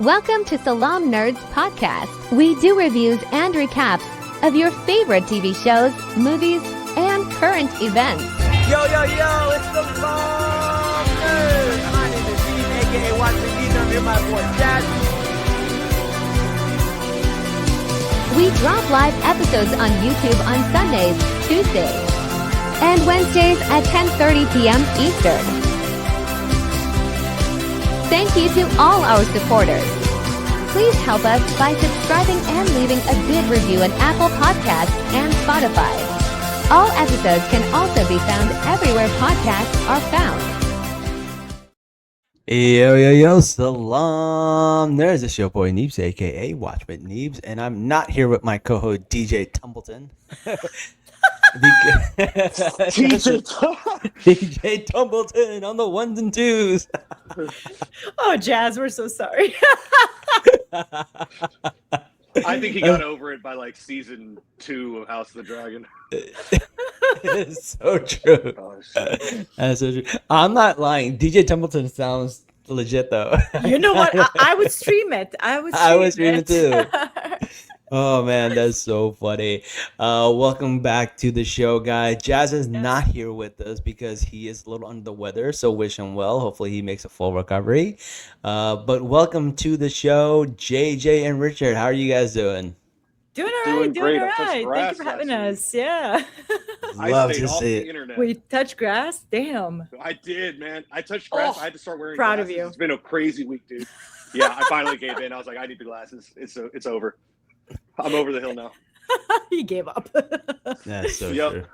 Welcome to Salam Nerds Podcast. We do reviews and recaps of your favorite TV shows, movies, and current events. Yo, it's the Salam Nerds. My name is Steve, a.k.a. Watch the News, and I'm here with my boy Jazz. We drop live episodes on YouTube on Sundays, Tuesdays, and Wednesdays at 10:30 p.m. Eastern. Thank you to all our supporters. Please help us by subscribing and leaving a good review on Apple Podcasts and Spotify. All episodes can also be found everywhere podcasts are found. Yo, Salam. There's this your boy Neebs, aka Watch with Neebs, and I'm not here with my co-host DJ Tumbleton. DJ Tumbleton on the ones and twos. Oh, Jazz, we're so sorry. I think he got over it by like season 2 of House of the Dragon. It's so true. Oh, That's so true. I'm not lying. DJ Tumbleton sounds legit though. You know what? I would stream it. I would stream it too. Oh man, that's so funny. Welcome back to the show, guys. Jazz is not here with us because he is a little under the weather, so wish him well. Hopefully he makes a full recovery. But welcome to the show, JJ and Richard. How are you guys doing? Doing all right. great. Thank you for having us. Yeah. Love I stayed to off see the it. internet. We touch grass. Damn. I did, man. I touched grass. Oh, I had to start wearing proud glasses. of you. It's been a crazy week, dude. Yeah, I finally gave in. I was like, I need the glasses. It's over. I'm over the hill now. He gave up. That's so Yep. true.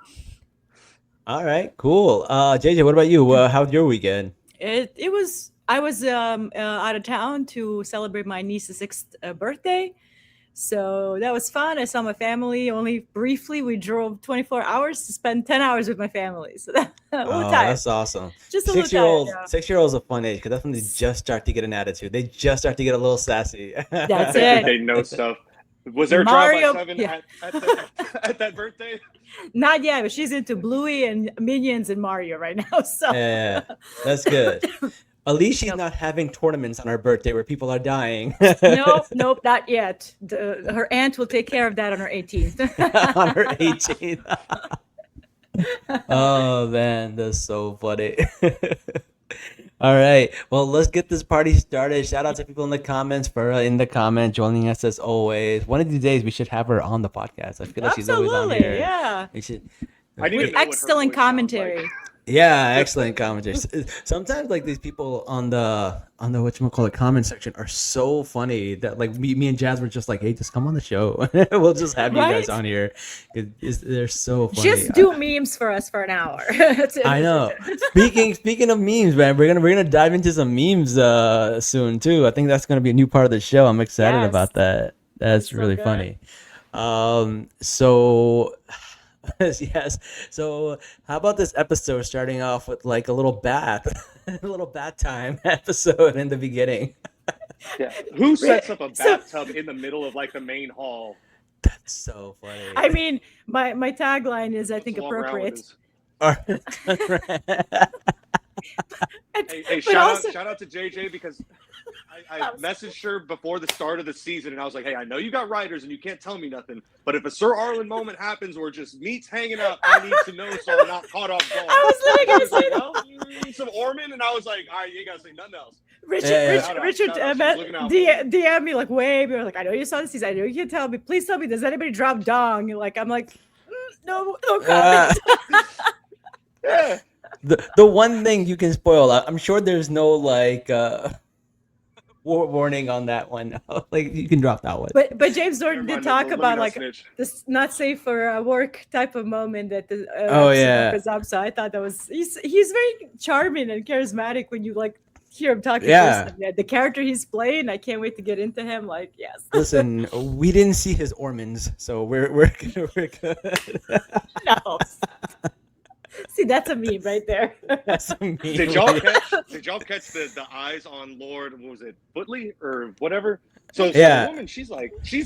All right, cool. JJ, what about you? How's your weekend? It was. I was out of town to celebrate my niece's 6th birthday. So that was fun. I saw my family only briefly. We drove 24 hours to spend 10 hours with my family. So that a little tired. That's awesome. Just a little tired. Yeah. 6-year-olds a fun age because that's when they just start to get an attitude. They just start to get a little sassy. That's They it. they know stuff. Was there a Mario- drive by 7 yeah. at that birthday? Not yet, but she's into Bluey and Minions and Mario right now. So Yeah, that's good. At least she's Yep. not having tournaments on her birthday where people are dying. Nope, not yet. Her aunt will take care of that on her 18th. On her 18th. Oh man, that's so funny. All right, well, let's get this party started. Shout out to people in the comments for joining us as always. One of these days we should have her on the podcast. I feel like she's always on Absolutely, here. yeah. We should. I need to With know what her excellent voice sounds commentary. like. Yeah, excellent commentary. Sometimes like these people on the whatchamacallit comment section are so funny that like me and Jazz were just like, hey, just come on the show. We'll just have you guys Right? on here. They're so funny. Just do memes for us for an hour. That's it. I know. Speaking of memes, man, we're gonna dive into some memes soon too. I think that's gonna be a new part of the show. I'm excited Yes. about that. That's So really good. funny. So yes. So how about this episode starting off with like a little bath, a little bath time episode in the beginning? Yeah. Who sets up a So- bathtub in the middle of like the main hall? That's so funny. I mean, my tagline is, I think, Let's walk around with appropriate. this. Hey, But shout also- out to JJ because I messaged her before the start of the season and I was like, hey, I know you got writers and you can't tell me nothing, but if a Sir Arlen moment happens where just meat's hanging out, I need to know so I'm not caught off guard. I was literally gonna She was like, say that. well, some Orman, and I was like, all right, you ain't gotta say nothing else. Yeah. Richard Shout out. She's looking out for DM me like way before, like, I know you saw the season. I know you can't tell me. Please tell me, does anybody drop dong? Like, I'm like, no comment. Yeah. The one thing you can spoil, I'm sure there's no like warning on that one. Like you can drop that one. But James Norton Never did mind, talk let me about not like snitch. this not safe for work type of moment that the Oh, episode yeah. opens up. So I thought that was he's very charming and charismatic when you like hear him talking. Yeah. Personally. The character he's playing, I can't wait to get into him. Like, yes. Listen, we didn't see his Ormans, so we're good. No. See, that's a meme right there. That's a meme. Did y'all catch the eyes on Lord, what was it, Footley or whatever? So Yeah. the woman, she's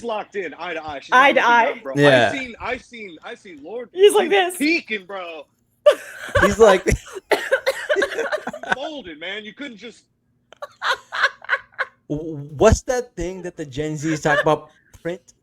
locked in eye to eye. She's Eye not to looking eye. down, bro. Yeah. I seen Lord. He's like this. peeking, bro. He's like, Folded, man. You couldn't just. What's that thing that the Gen Zs talk about?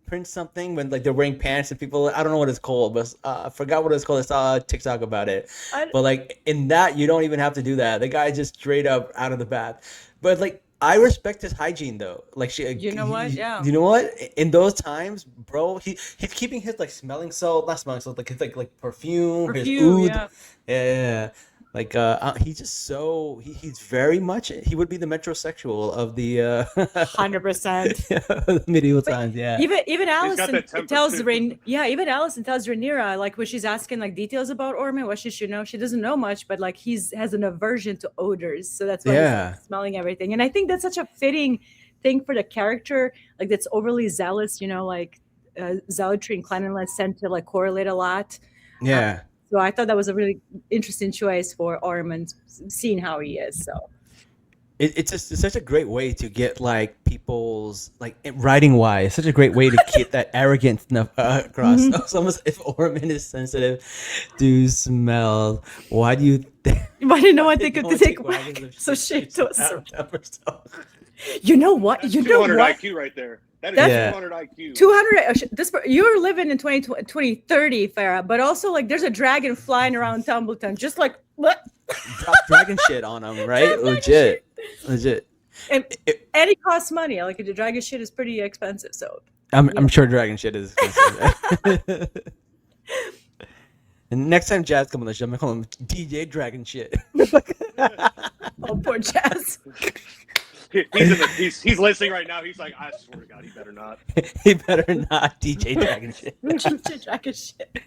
Print something when like they're wearing pants and people. I don't know what it's called, but I forgot what it's called. I saw a TikTok about it. I, But like in that, you don't even have to do that. The guy just straight up out of the bath. But like I respect his hygiene though. Like you know what? Yeah. you know what? In those times, bro, he's keeping his like smelling salt, not smelling salt, like his like perfume, his Perfume, oud. yeah. Yeah. Like he's just so he's very much he would be the metrosexual of the 100%. medieval times. Yeah. Even got Allison that temper, tells too. even Allison tells Rhaenyra, like when she's asking like details about Ormond, what she should know. She doesn't know much, but like has an aversion to odors, so that's why Yeah. he's smelling everything. And I think that's such a fitting thing for the character, like that's overly zealous. Like zealotry and cleanliness tend to like correlate a lot. Yeah. So I thought that was a really interesting choice for Ormond, seeing how he is. So It's just it's such a great way to get like people's like writing wise, such a great way to get that arrogant stuff across. Mhm. So it's almost if Orman is sensitive to smell, why do you think? I didn't know what they no could one take wagons of so shit shit to out of pepper stuff? You know what? That's You know 200 what? IQ right there. That is That's- 200 IQ. 200 you're living in 2030, Farah, but also like there's a dragon flying around Tumbleton, just like what? Drop dragon shit on them, right? Drop dragon Legit. And It- it costs money. Like the dragon shit is pretty expensive. So I'm sure dragon shit is expensive. And next time Jazz come on the show, I'm gonna call him DJ Dragon shit. oh, poor Jazz. He's listening right now. He's like, I swear to God, he better not. He better not DJ Dragon shit. dragon shit.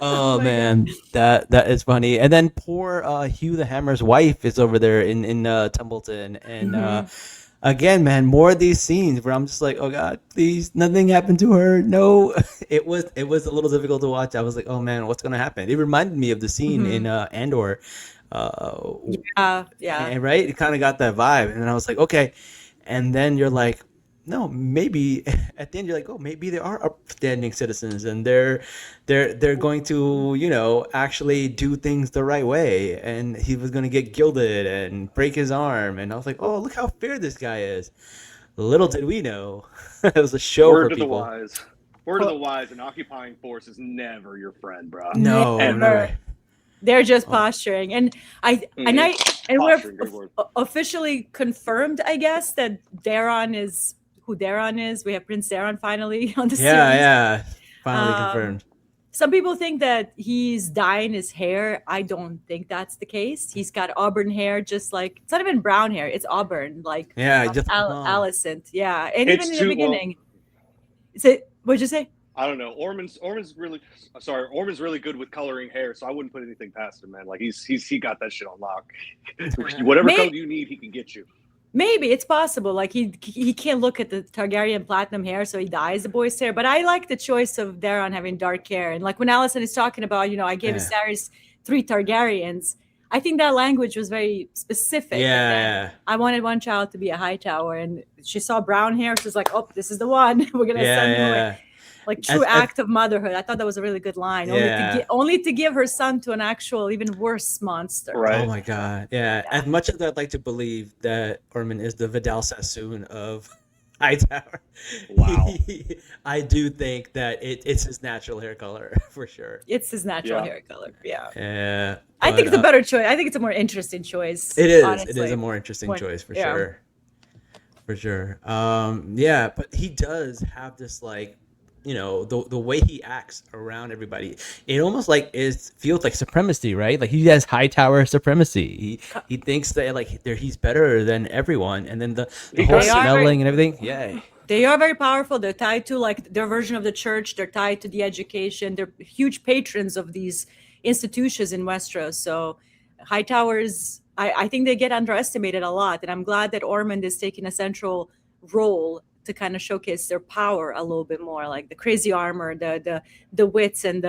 Oh my man, that is funny. And then poor Hugh the Hammer's wife is over there in Tumbleton, and again, man, more of these scenes where I'm just like, oh God, please, nothing happened to her. No, it was a little difficult to watch. I was like, oh man, what's gonna happen? It reminded me of the scene in Andor. Yeah. And right, it kind of got that vibe, and then I was like, okay, and then you're like, no, maybe at the end you're like, oh, maybe they are upstanding citizens, and they're going to actually do things the right way, and he was going to get gilded and break his arm, and I was like, oh, look how fair this guy is. Little did we know, it was a show Word for to the people. wise. Word to the wise, an occupying force is never your friend, bro. No, Never. no way. They're just posturing, and we're Posturing, good word. officially confirmed, I guess, that Daron is who Daron is. We have Prince Daron finally on the series. Yeah, finally Um, confirmed. Some people think that he's dyeing his hair. I don't think that's the case. He's got auburn hair, just like it's not even brown hair; it's auburn, like Yeah, just Alicent. Yeah, and It's even in too- the beginning, what'd you say? I don't know. Ormond's really good with coloring hair, so I wouldn't put anything past him, man. Like he got that shit on lock. Whatever May- color you need, he can get you. Maybe it's possible. Like he can't look at the Targaryen platinum hair, so he dyes the boy's hair. But I like the choice of Daron having dark hair. And like when Alicent is talking about, I gave Viserys 3 Targaryens. I think that language was very specific. Yeah. I wanted one child to be a Hightower, and she saw brown hair. She's like, "Oh, this is the one. We're gonna send him away." Like true act of motherhood. I thought that was a really good line. Only to give her son to an actual, even worse monster. Right. Oh my God. Yeah. As much as I'd like to believe that Ormond is the Vidal Sassoon of Hightower, Wow. I do think that it's his natural hair color for sure. It's his natural hair color. Yeah. Yeah. I think it's a better choice. I think it's a more interesting choice. It is. honestly. It is a more interesting choice for yeah. sure. For sure. Yeah, but he does have this like, the way he acts around everybody, it almost like feels like supremacy, right? Like he has Hightower supremacy. He thinks that like he's better than everyone, and then the whole smelling and everything. Yeah. They are very powerful. They're tied to like their version of the church. They're tied to the education. They're huge patrons of these institutions in Westeros. So Hightowers, I think they get underestimated a lot. And I'm glad that Ormond is taking a central role to kind of showcase their power a little bit more, like the crazy armor, the wits, and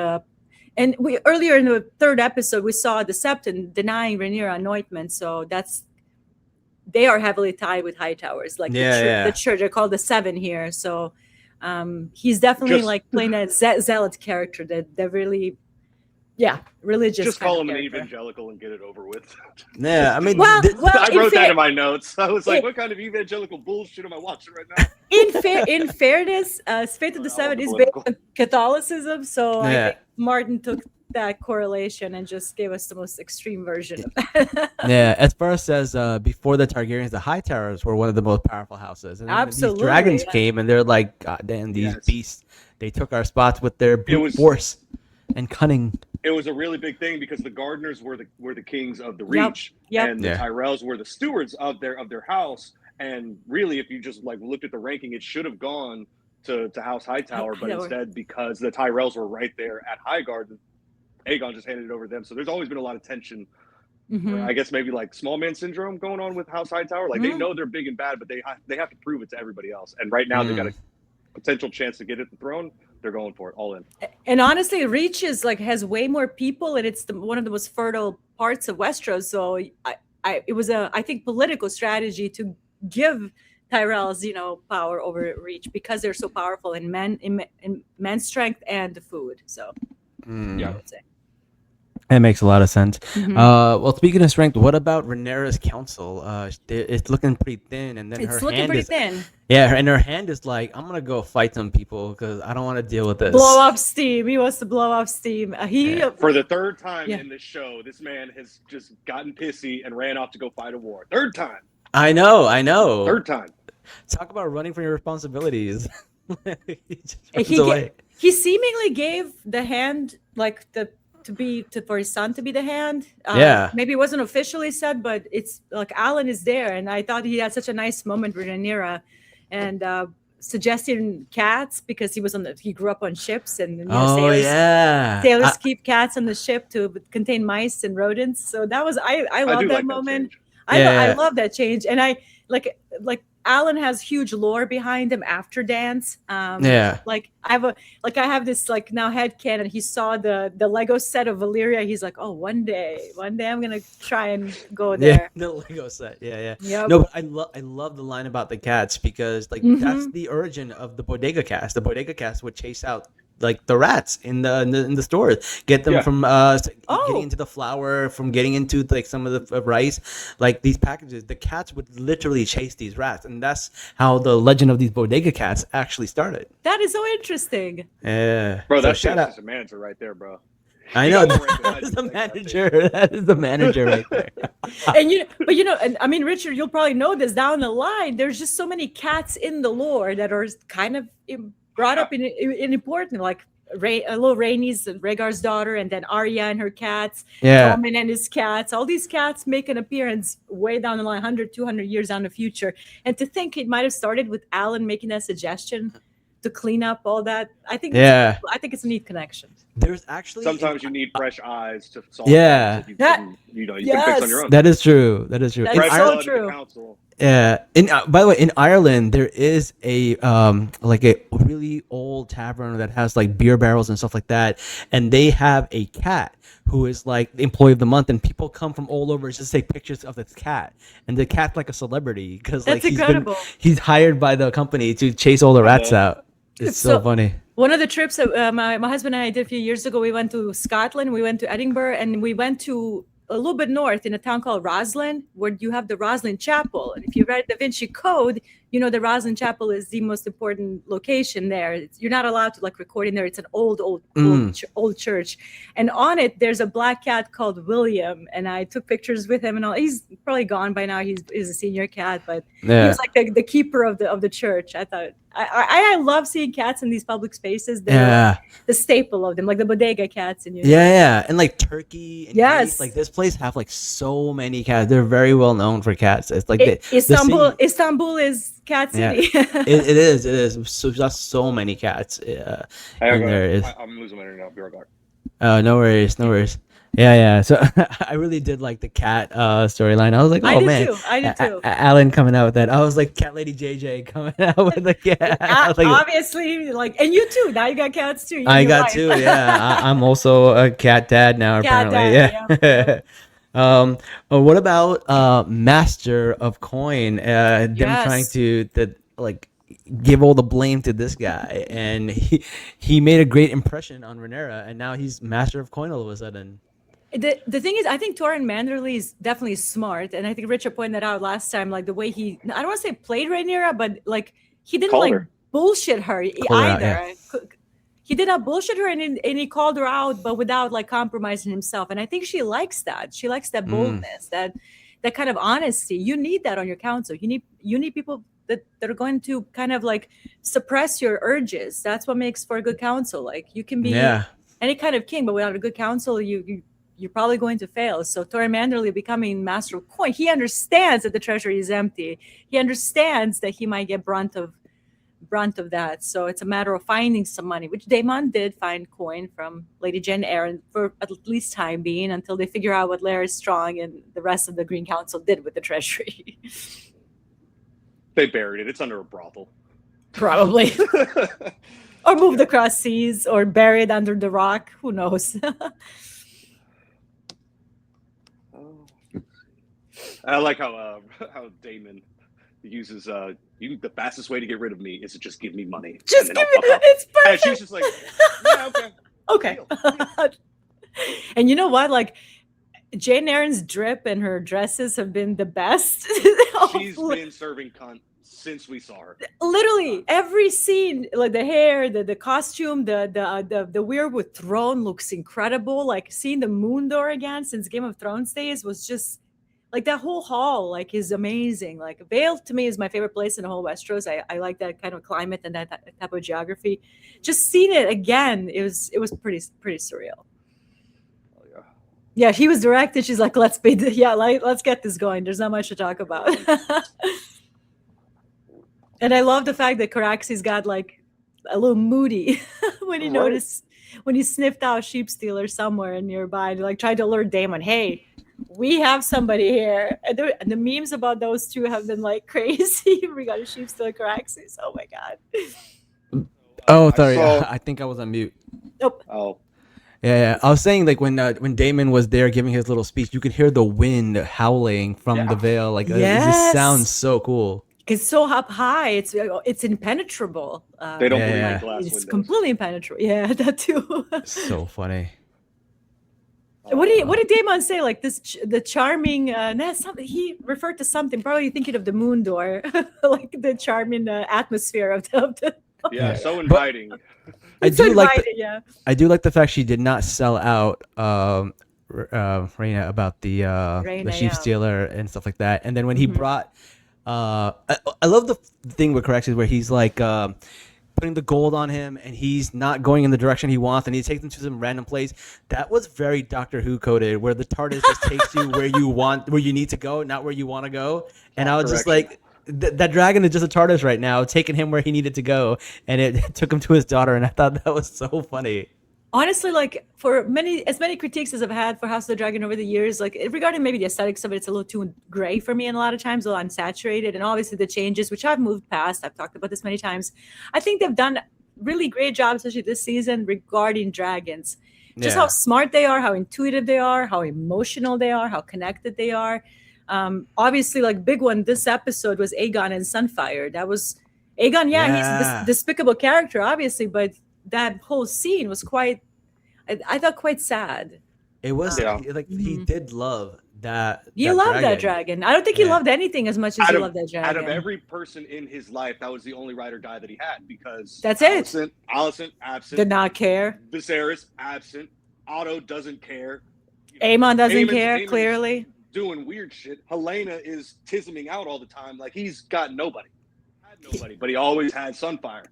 we earlier in the 3rd episode we saw the Septon denying Rhaenyra anointment. So they are heavily tied with Hightowers, like the church. They're called the Seven here. So he's definitely like playing a zealot character that really Yeah, religious. Just kind call of him an character. evangelical and get it over with. Yeah, I mean, Well, I in wrote that fair- in my notes. I was like, it- what kind of evangelical bullshit am I watching right now? in fairness, Fate of the I love Seven the is based political. on Catholicism, so I Yeah. think Martin took that correlation and just gave us the most extreme version of that. Yeah, as far as before the Targaryens, the Hightowers were one of the most powerful houses, and then Absolutely, these dragons yeah. came, and they're like, God damn, these Yes. beasts! They took our spots with their brute was- force and cunning. It was a really big thing because the Gardeners were the kings of the Yep, Reach, yep. and the Yeah. Tyrells were the stewards of their house. And really, if you just like looked at the ranking, it should have gone to House Hightower, but Hightower. instead, because the Tyrells were right there at Highgarden, Aegon just handed it over to them. So there's always been a lot of tension. Mhm. Or I guess maybe like small man syndrome going on with House Hightower. Like they Mhm. know they're big and bad, but they have to prove it to everybody else. And right now, they got a potential chance to get at the throne. They're going for it, all in. And honestly, Reach is like has way more people, and it's one of the most fertile parts of Westeros. So it was I think political strategy to give Tyrells power over Reach because they're so powerful in men's strength and the food. So Yeah. I would say. That makes a lot of sense. Mhm. Well, speaking of strength, what about Rhaenyra's council? It's looking pretty thin, and then It's her looking hand pretty is thin. yeah, and her hand is like, I'm gonna go fight some people because I don't want to deal with this. Blow up steam. He wants to blow up steam. For the third time Yeah. in this show, this man has just gotten pissy and ran off to go fight a war. Third time. I know. Third time. Talk about running from your responsibilities. He just runs away. He seemingly gave the hand like for his son to be the hand. Yeah. Maybe it wasn't officially said, but it's like Alan is there, and I thought he had such a nice moment with Rhaenyra, and suggesting cats because he grew up on ships, and sailors keep cats on the ship to contain mice and rodents. So that was I love do that like moment. change. I love that change, and I like Alan has huge lore behind him after dance. Like I have this like now headcanon. He saw the Lego set of Valyria. He's like, oh, one day I'm gonna try and go there. Yeah, the Lego set. Yeah. Yep. No, but I love the line about the cats because like that's the origin of the bodega cast. The bodega cast would chase out like the rats in the stores, get them from getting into the flour, from getting into like some of the rice, like these packages. The cats would literally chase these rats, and that's how the legend of these bodega cats actually started. That is so interesting. Yeah, Bro, so that's shout out. just a manager right there, bro. I know got more that is the like that, manager. That is the manager right there. And I mean, Richard, you'll probably know this down the line. There's just so many cats in the lore that are kind of brought up in important, like little Rhaenys and Rhaegar's daughter, and then Arya and her cats, Tommen and his cats. All these cats make an appearance way down the line, 100, 200 years down the future. And to think it might have started with Alan making that suggestion to clean up all that, I think it's a neat connection. There's actually Sometimes you need fresh eyes to solve Yeah. things that you can fix on your own. That is true. That is true. That's Fresh so blood in the true. council. Yeah. By the way, in Ireland, there is a like a really old tavern that has like beer barrels and stuff like that, and they have a cat who is like the employee of the month, and people come from all over just take pictures of this cat, and the cat's like a celebrity because like That's incredible. he's hired by the company to chase all the rats out. It's so funny. One of the trips that my husband and I did a few years ago, we went to Scotland, we went to Edinburgh, and we went to a little bit north in a town called Roslin, where you have the Roslin Chapel. And if you read Da Vinci Code, you know the Roslin Chapel is the most important location there. You're not allowed to like record in there. It's an old church, and on it there's a black cat called William. And I took pictures with him, and all. He's probably gone by now. He's a senior cat, but he was like the keeper of the church. I thought I love seeing cats in these public spaces. They're the staple of them, like the bodega cats. And and like Turkey. And Yes. Greece, like this place have like so many cats. They're very well known for cats. It's like Istanbul is cat city. it is. So just so many cats. I'm losing my internet. I'll be right back. Oh, no worries. Yeah. So I really did like the cat storyline. I was like, oh man, I did too. Alan coming out with that. I was like, Cat Lady JJ coming out with the cat. Obviously, like, and you too. Now you got cats too. I got two. Yeah, I'm also a cat dad now. Cat apparently, dad, yeah. What about Master of Coin? Them Yes. trying to like give all the blame to this guy, and he made a great impression on Rhaenyra, and now he's master of coin all of a sudden. The thing is, I think Torrin Manderly is definitely smart, and I think Richard pointed that out last time. Like the way I don't want to say played Rhaenyra, but like he didn't Called like her. bullshit her Called her out, either. He did not bullshit her, and he called her out, but without like compromising himself. And I think she likes that. She likes that boldness, that kind of honesty. You need that on your council. You need people that are going to kind of like suppress your urges. That's what makes for a good council. Like you can be any kind of king, but without a good council, you're probably going to fail. So Torrin Manderly becoming master of coin, he understands that the treasury is empty. He understands that he might get brunt of that. So it's a matter of finding some money, which Daemon did find coin from Lady Jen Arryn for at least time being, until they figure out what Larys Strong and the rest of the Green Council did with the treasury. They buried it. It's under a brothel. Probably. Or moved across seas, or buried under the rock. Who knows? I like how Daemon uses the fastest way to get rid of me is to just give me money. Just give me it's perfect. And she's just like, yeah, okay. Okay. And you know what? Like Jane Arryn's drip and her dresses have been the best. She's been serving cunt since we saw her. Literally every scene, like the hair, the costume, the weird with throne looks incredible. Like seeing the moon door again since Game of Thrones days was just like that whole hall like is amazing. Like Vale to me is my favorite place in the whole Westeros. I like that kind of climate and that type of geography. Just seeing it again, it was pretty surreal. Oh, yeah, he was directed. She's like, let's get this going. There's not much to talk about. And I love the fact that Caraxes got like a little moody when he noticed, when he sniffed out Sheep Stealer somewhere nearby, and like tried to alert Daemon, hey, we have somebody here. And the memes about those two have been like crazy. We got a Sheep Stealer Caraxes. Oh my god. Oh, sorry. I think I was on mute. Nope. Oh. Yeah, I was saying like when Daemon was there giving his little speech, you could hear the wind howling from the Vale. Like it just sounds so cool. It's so up high. It's impenetrable. They don't believe in glass It's windows. completely impenetrable. Yeah, that too. So funny. What did Daemon say? Like the charming. He referred to something. Probably thinking of the moon door, like the charming atmosphere of the. Yeah, so inviting. I do like the fact she did not sell out Rhaena about the Sheep Stealer and stuff like that. And then when he brought. I love the thing with Caraxes where he's like putting the gold on him and he's not going in the direction he wants and he takes him to some random place. That was very Doctor Who coded, where the TARDIS just takes you where you need to go, not where you want to go. And I was just like, that dragon is just a TARDIS right now, taking him where he needed to go, and it took him to his daughter. And I thought that was so funny. Honestly, like for many critiques as I've had for House of the Dragon over the years, like regarding maybe the aesthetics of it, it's a little too gray for me, and a lot of times a little unsaturated. And obviously the changes, which I've moved past, I've talked about this many times. I think they've done really great job, especially this season, regarding dragons. Just how smart they are, how intuitive they are, how emotional they are, how connected they are. Obviously, like big one this episode was Aegon and Sunfire. That was Aegon. Yeah, he's this despicable character, obviously, but that whole scene was I thought quite sad. It was like he did love that. You love that dragon. I don't think he loved anything as much as he loved that dragon. Out of every person in his life, that was the only ride or die that he had, because that's Alicent absent. Did not care. Viserys absent. Otto doesn't care. Aemon doesn't care. Clearly doing weird shit. Helena is tisming out all the time. Like he's got nobody. But he always had Sunfire.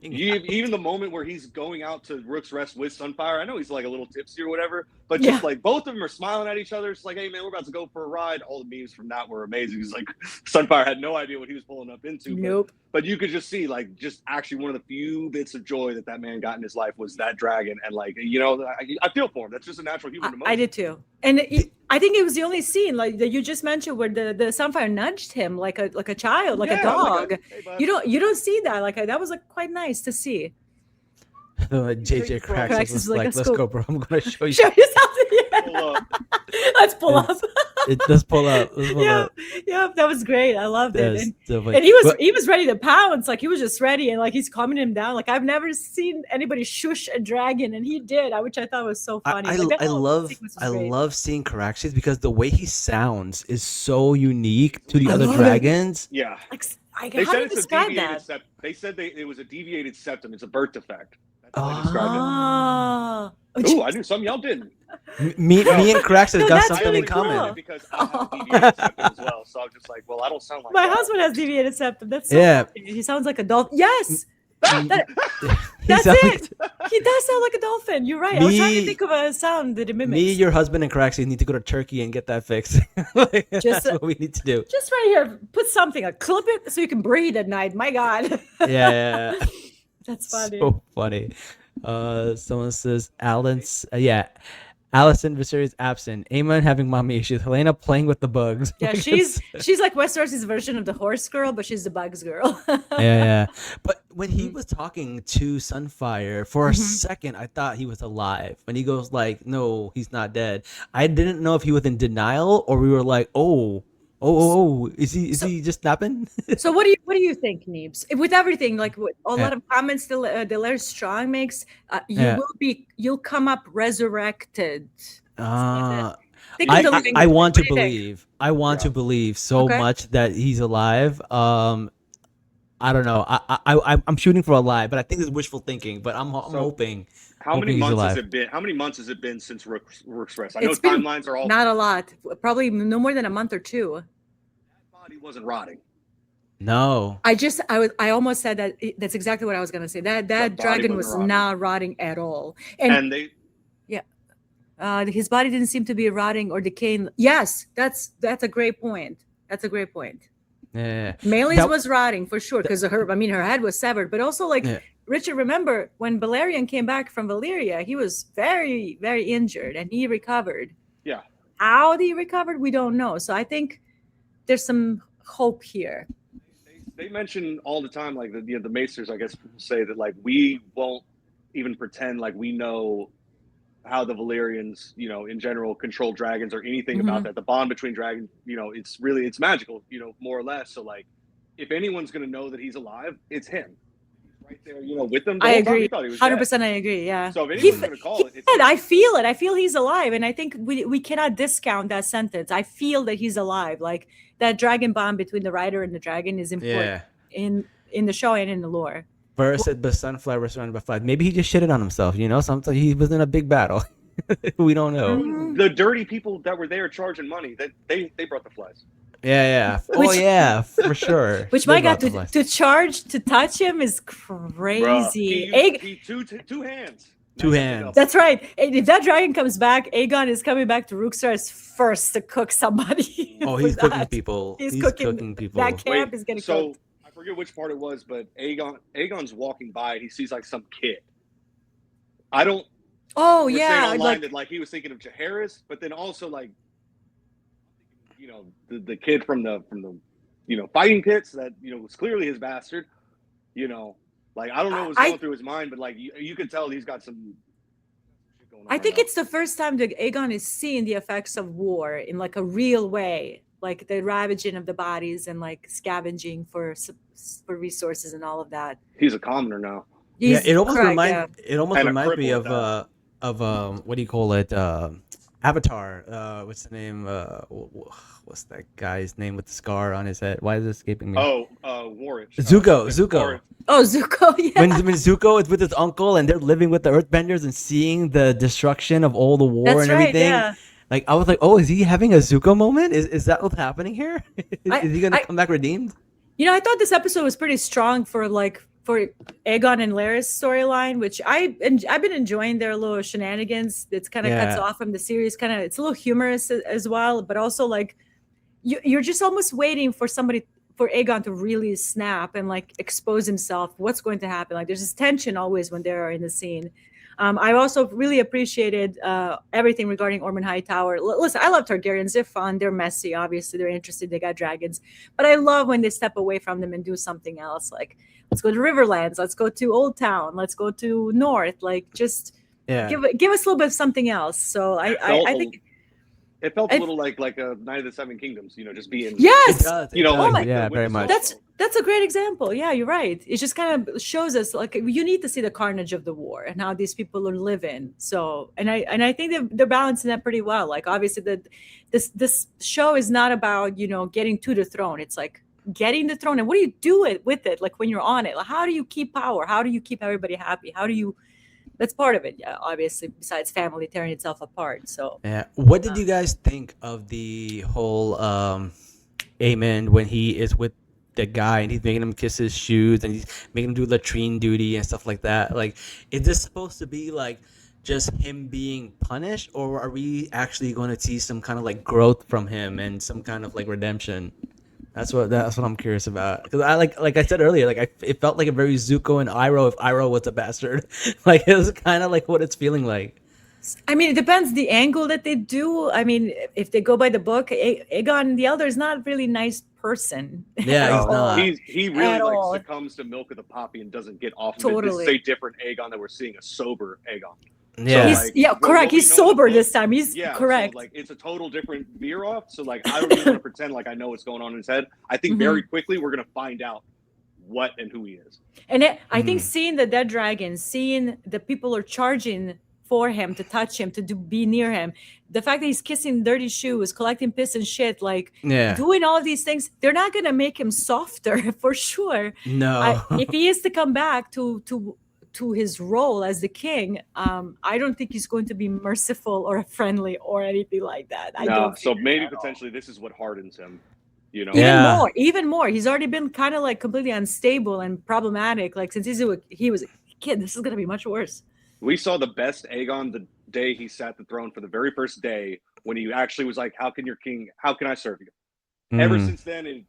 Even the moment where he's going out to Rook's Rest with Sunfire, I know he's like a little tipsy or whatever, but just like both of them are smiling at each other. It's like, hey man, we're about to go for a ride. All the memes from that were amazing. It's like Sunfire had no idea what he was pulling up into. Nope. But you could just see, like, just actually one of the few bits of joy that man got in his life was that dragon. And like, you know, I feel for him. That's just a natural human emotion. I did too. And I think it was the only scene like that you just mentioned where the Sunfire nudged him like a child, like a dog. Like hey, you don't see that. Like that was like quite nice to see. JJ Caraxes was like, let's go, bro. I'm gonna show you. Show you something. Yeah. Let's pull up. It does pull up. Yeah, that was great. I loved it. That's And, so funny. and he But was ready to pounce. Like he was just ready, and like he's calming him down. Like I've never seen anybody shush a dragon, and he did. Which I thought was so funny. Like, that I whole love sequence was I great. love seeing Caraxes because the way he sounds is so unique to the I other love it. dragons. Yeah. Like, They how said do you it's a describe deviated that? septum. They said it was a deviated septum. It's a birth defect. That's how they described it. Ah. Ooh, I knew some of y'all didn't. Me and Caraxes No, got that's something really in I common. only because I have deviated septum as well. So I'm just like, well, I don't sound like My that. husband has deviated septum. That's so Yeah. funny. He sounds like a dolphin. Yes, He that's sounds it. He does sound like a dolphin. You're right. I was trying to think of a sound that it mimics. Me, your husband, and Caraxes need to go to Turkey and get that fixed. Like, Just, that's what we need to do. Just right here, put something, like clip it so you can breathe at night. My God. Yeah. That's funny. So funny. Someone says Allison Viserys absent. Aemon having mommy issues. Helena playing with the bugs. Yeah, Like, she's like Westeros's version of the horse girl, but she's the bugs girl. yeah. But when he was talking to Sunfire, for a second, I thought he was alive. When he goes like, "No, he's not dead." I didn't know if he was in denial or we were like, "Oh, is he just snapping?" So what do you think, Neebs? With everything, like with a lot of comments Daenerys Strong makes, you'll come up resorrected. Think of the living- I want to what do you think? believe. I want to believe so Okay. much that he's alive. I don't know. I'm shooting for alive, but I think it's wishful thinking. But I'm hoping. How many he's months alive. has it been? How many months has it been since Rook's Rest? I know It's been timelines are all. Not a lot. Probably no more than a month or two. That body wasn't rotting. No. I almost said that. That's exactly what I was gonna say. That body dragon wasn't was rotting. not rotting at all, And they. his body didn't seem to be rotting or decaying. Yes, that's a great point. That's a great point. Yeah. Melee's That- was rotting for sure because her head was severed, but also like Yeah. Richard, remember when Balerion came back from Valyria, he was very, very injured and he recovered. Yeah. How he recovered, we don't know. So I think there's some hope here. They mention all the time, like the Maesters, I guess, say that like we won't even pretend like we know how the Valyrians, in general, control dragons or anything about that. The bond between dragons, it's magical, more or less. So like, if anyone's gonna know that he's alive, it's him. He's right there, with them. I whole time agree. he thought he was 100%. dead. I agree. Yeah. So if anyone's gonna call it, it's said, him. I feel it. I feel he's alive, and I think we cannot discount that sentence. I feel that he's alive. Like that dragon bond between the rider and the dragon is important in the show and in the lore. Burr said, "But Sunflower was surrounded by flies." Maybe he just shitted on himself. Sometimes he was in a big battle. We don't know. The dirty people that were there charging money, that they brought the flies. Yeah. Oh yeah, for sure. Which They my God, brought the flies. to charge to touch him is Bruh, crazy. he two hands. Two hands. That's right. And if that dragon comes back, Aegon is coming back to Rookstars first to cook somebody. Oh, for he's cooking that. people. He's cooking people. that camp is getting so cooked. I forget which part it was, but Aegon's walking by and he sees like some kid. Oh we're saying yeah, online like that like he was thinking of Jaehaerys, but then also like the kid from the fighting pits that was clearly his bastard. Like I don't know what's going through his mind, but like you could tell he's got some shit going on. I think right it's the first time that Aegon is seeing the effects of war in like a real way, like the ravaging of the bodies and like scavenging for resources and all of that. now. He's a commoner now. Yeah, it almost correct, reminds yeah. And a reminds me cripple of what do you call it? Avatar. What's the name? What's that guy's name with the scar on his head? Why is it escaping me? Warwick. Zuko. Oh, Zuko, yeah. When Zuko is with his uncle and they're living with the Earthbenders and seeing the destruction of all the war That's and right, everything. yeah. Like I was like, oh, is he having a Zuko moment? Is that what's happening here? Is he gonna come back redeemed? I thought this episode was pretty strong for Aegon and Larys storyline, which I've been enjoying their little shenanigans. It's kind of cuts off from the series. It's a little humorous as well, but also like you're just almost waiting for Aegon to really snap and like expose himself. What's going to happen? Like there's this tension always when they're in the scene. I also really appreciated everything regarding Ormond Hightower. Listen, I love Targaryens. They're fun. They're messy. Obviously, they're interested. They got dragons. But I love when they step away from them and do something else. Like, let's go to Riverlands. Let's go to Old Town. Let's go to North. Like, just give us a little bit of something else. So I think It felt I- a little like a Night of the Seven Kingdoms, just being It Yes, does. you know, it does. like Yeah, with very the much. that's a great example. Yeah, you're right. It just kind of shows us like you need to see the carnage of the war and how these people are living. So, and I think they're balancing that pretty well. Like obviously this show is not about getting to the throne. It's like getting the throne and what do you do with it? Like when you're on it, like how do you keep power? How do you keep everybody happy? How do you? That's part of it. Yeah, obviously besides family tearing itself apart. So Yeah. What did you guys think of the whole Amen when he is with the guy and he's making him kiss his shoes and he's making him do latrine duty and stuff like that? Like, is this supposed to be like just him being punished, or are we actually going to see some kind of like growth from him and some kind of like redemption? That's what I'm curious about. Because I like I said earlier, like it felt like a very Zuko and Iroh if Iroh was a bastard. Like it was kind of like what it's feeling like. I mean, it depends the angle that they do. I mean, if they go by the book, Aegon the Elder is not a really nice person. Yeah, at he's all. not. he really At all. succumbs to milk of the poppy and doesn't get off of it. This Totally. is a different Aegon that we're seeing, a sober Aegon. Yeah. He's, correct. He's sober this time. He's correct. So, like it's a total different veer off. So like I don't even want to pretend like I know what's going on in his head. I think very quickly we're gonna find out what and who he is. And I think seeing the dead dragon, seeing the people are charging for him to touch him, to be near him, the fact that he's kissing dirty shoes, collecting piss and shit, like doing all of these things, they're not gonna make him softer for sure. No. If he is to come back to his role as the king, I don't think he's going to be merciful or friendly or anything like that. I don't. So maybe potentially this is what hardens him. Even more. He's already been kind of like completely unstable and problematic. Like since he was a kid, this is gonna be much worse. We saw the best Aegon the day he sat the throne for the very first day when he actually was like, how can I serve you? Ever since then,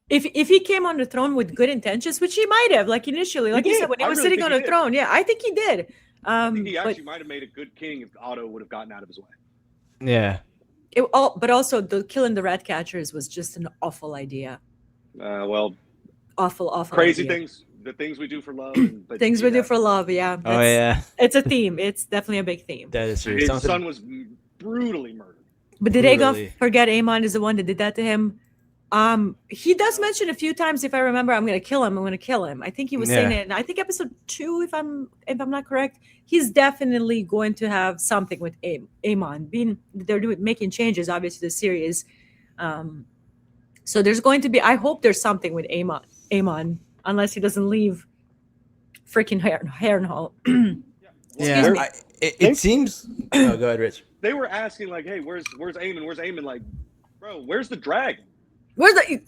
if he came on the throne with good intentions, which he might have, like initially, like you said, when he was sitting on the throne, I think he did. I think he actually might have made a good king if Otto would have gotten out of his way. Yeah. But also the killing the rat catchers was just an awful idea. Awful crazy idea. things. The things we do for love. Things we do for love, yeah. Oh yeah. It's a theme. It's definitely a big theme. That is true. His son was brutally murdered. But did Aegon forget Aemon is the one that did that to him? He does mention a few times, if I remember, I'm gonna kill him. I think he was saying it, and I think episode 2, if I'm not correct, he's definitely going to have something with Aemon. They're making changes, obviously, to the series. So there's going to be. I hope there's something with Aemon, unless he doesn't leave freaking Harrenhal. Yeah, it seems. Oh, go ahead, Rich. They were asking like, "Hey, where's Aemon? Where's Aemon?" Like, bro, where's the dragon? Where's the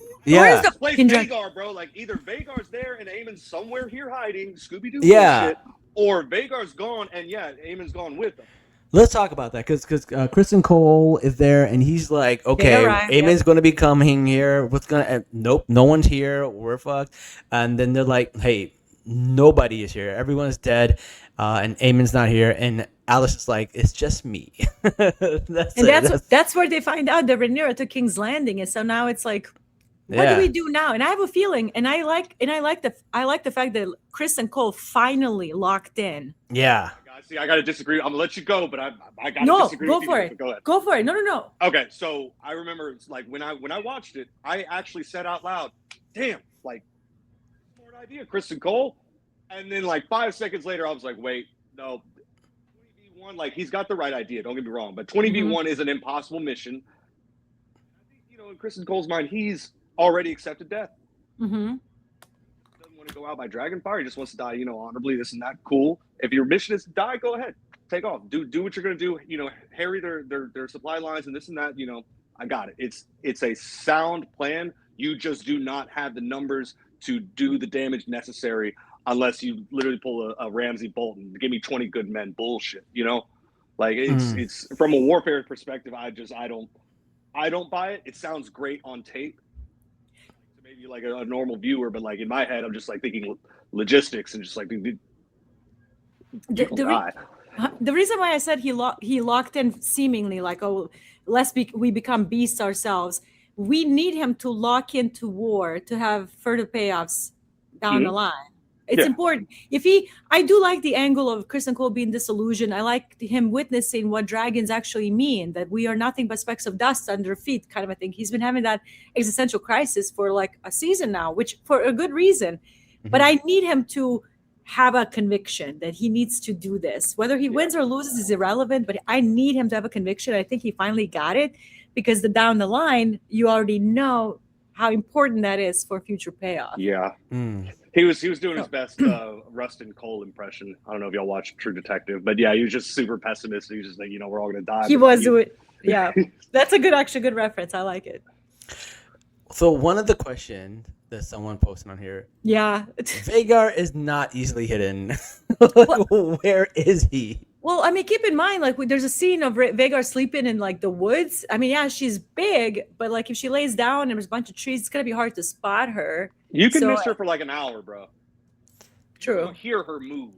Place fucking Vagar, bro? Like either Vagar's there and Aemon's somewhere here hiding, Scooby Doo bullshit, or Vagar's gone and Aemon's gone with them. Let's talk about that because Kristen Cole is there and he's like, okay, Aemon's going to be coming here. What's gonna? Nope, no one's here. We're fucked. And then they're like, hey, nobody is here. Everyone's dead, and Aemon's not here. And Alice is like, it's just me. That's where they find out that Rhaenyra took King's Landing, and so now it's like, what do we do now? And I have a feeling, and I like the fact that Kristen Cole finally locked in. Yeah. See, I gotta disagree. I'm gonna let you go, but I gotta disagree. No, go for it. Go ahead. Go for it. No. Okay, so I remember it's like when I watched it, I actually said out loud, "Damn, like, smart idea, Kristen Cole." And then like 5 seconds later, I was like, "Wait, no, 20v1. Like, he's got the right idea. Don't get me wrong, but 20v1 is an impossible mission." I think in Kristen Cole's mind, he's already accepted death. Mm-hmm. Doesn't want to go out by dragon fire. He just wants to die, honorably. This and that. Cool. If your mission is to die, go ahead. Take off. Do what you're gonna do. Harry their supply lines and this and that. I got it. It's a sound plan. You just do not have the numbers to do the damage necessary unless you literally pull a Ramsay Bolton. Give me 20 good men. Bullshit. Like it's from a warfare perspective. I don't buy it. It sounds great on tape. Maybe like a normal viewer, but like in my head, I'm just like thinking logistics and just like the reason why I said he locked in seemingly like, we become beasts ourselves. We need him to lock into war to have further payoffs down the line. It's Yeah. important. I do like the angle of Kristen Cole being disillusioned. I like him witnessing what dragons actually mean, that we are nothing but specks of dust under feet, kind of a thing. He's been having that existential crisis for like a season now, which for a good reason. But I need him to have a conviction that he needs to do this. Whether he wins or loses is irrelevant, but I need him to have a conviction. I think he finally got it, because down the line, you already know how important that is for future payoff. Yeah. He was doing his best Rustin Cole impression. I don't know if y'all watched True Detective, but yeah, he was just super pessimistic. He was just like, we're all gonna die. He was doing, yeah. That's a good reference. I like it. So one of the questions that someone posted on here, Yeah. Vhagar is not easily hidden. Where is he? Well, I mean, keep in mind, like, there's a scene of Vhagar sleeping in like the woods. I mean, yeah, she's big, but like if she lays down and there's a bunch of trees, it's gonna be hard to spot her. You can miss her for like an hour, bro. True. You'll hear her move.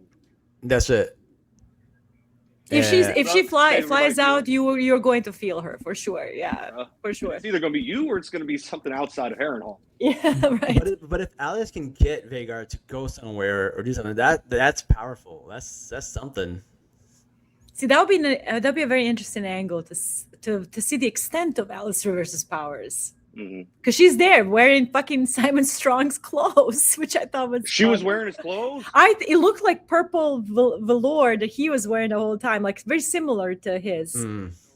That's it. If she flies out, you're going to feel her for sure. Yeah, for sure. It's either gonna be you or it's gonna be something outside of Harrenhal. Yeah, right. But if Alice can get Vhagar to go somewhere or do something, that's powerful. That's something. See, that would be a very interesting angle to see the extent of Alice Rivers' powers. Because she's there wearing fucking Simon Strong's clothes, which I thought was She was wearing his clothes? It looked like purple velour that he was wearing the whole time, like very similar to his.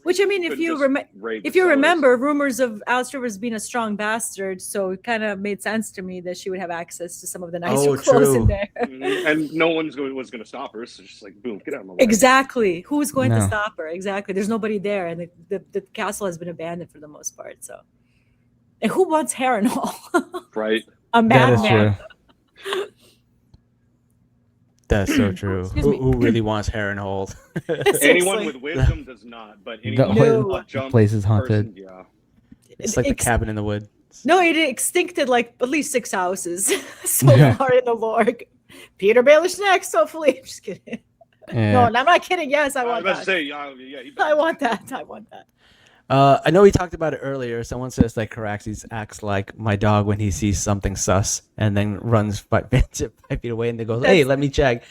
Which, I mean, if you remember, rumors of Alice Rivers being a strong bastard, so it kind of made sense to me that she would have access to some of the nicer clothes in there. And no one was going to stop her. So just like, boom, get out of my way. Exactly. Who's going to stop her? Exactly. There's nobody there, and the castle has been abandoned for the most part. So, and who wants Harrenhal? Right. A madman. That's so true. Who really wants Harrenhal? Anyone with wisdom does not, but anyone the place is haunted. Person, yeah. It's like the cabin in the woods. No, it extincted like at least 6 houses so far in the lore. Peter Baelish next, hopefully. I'm just kidding. Yeah. No, I'm not kidding. Yes, I want was about that. to say, I want that. I want that. I know we talked about it earlier. Someone says like Caraxes acts like my dog when he sees something sus and then runs 5 feet away and then goes, "Hey, let me check."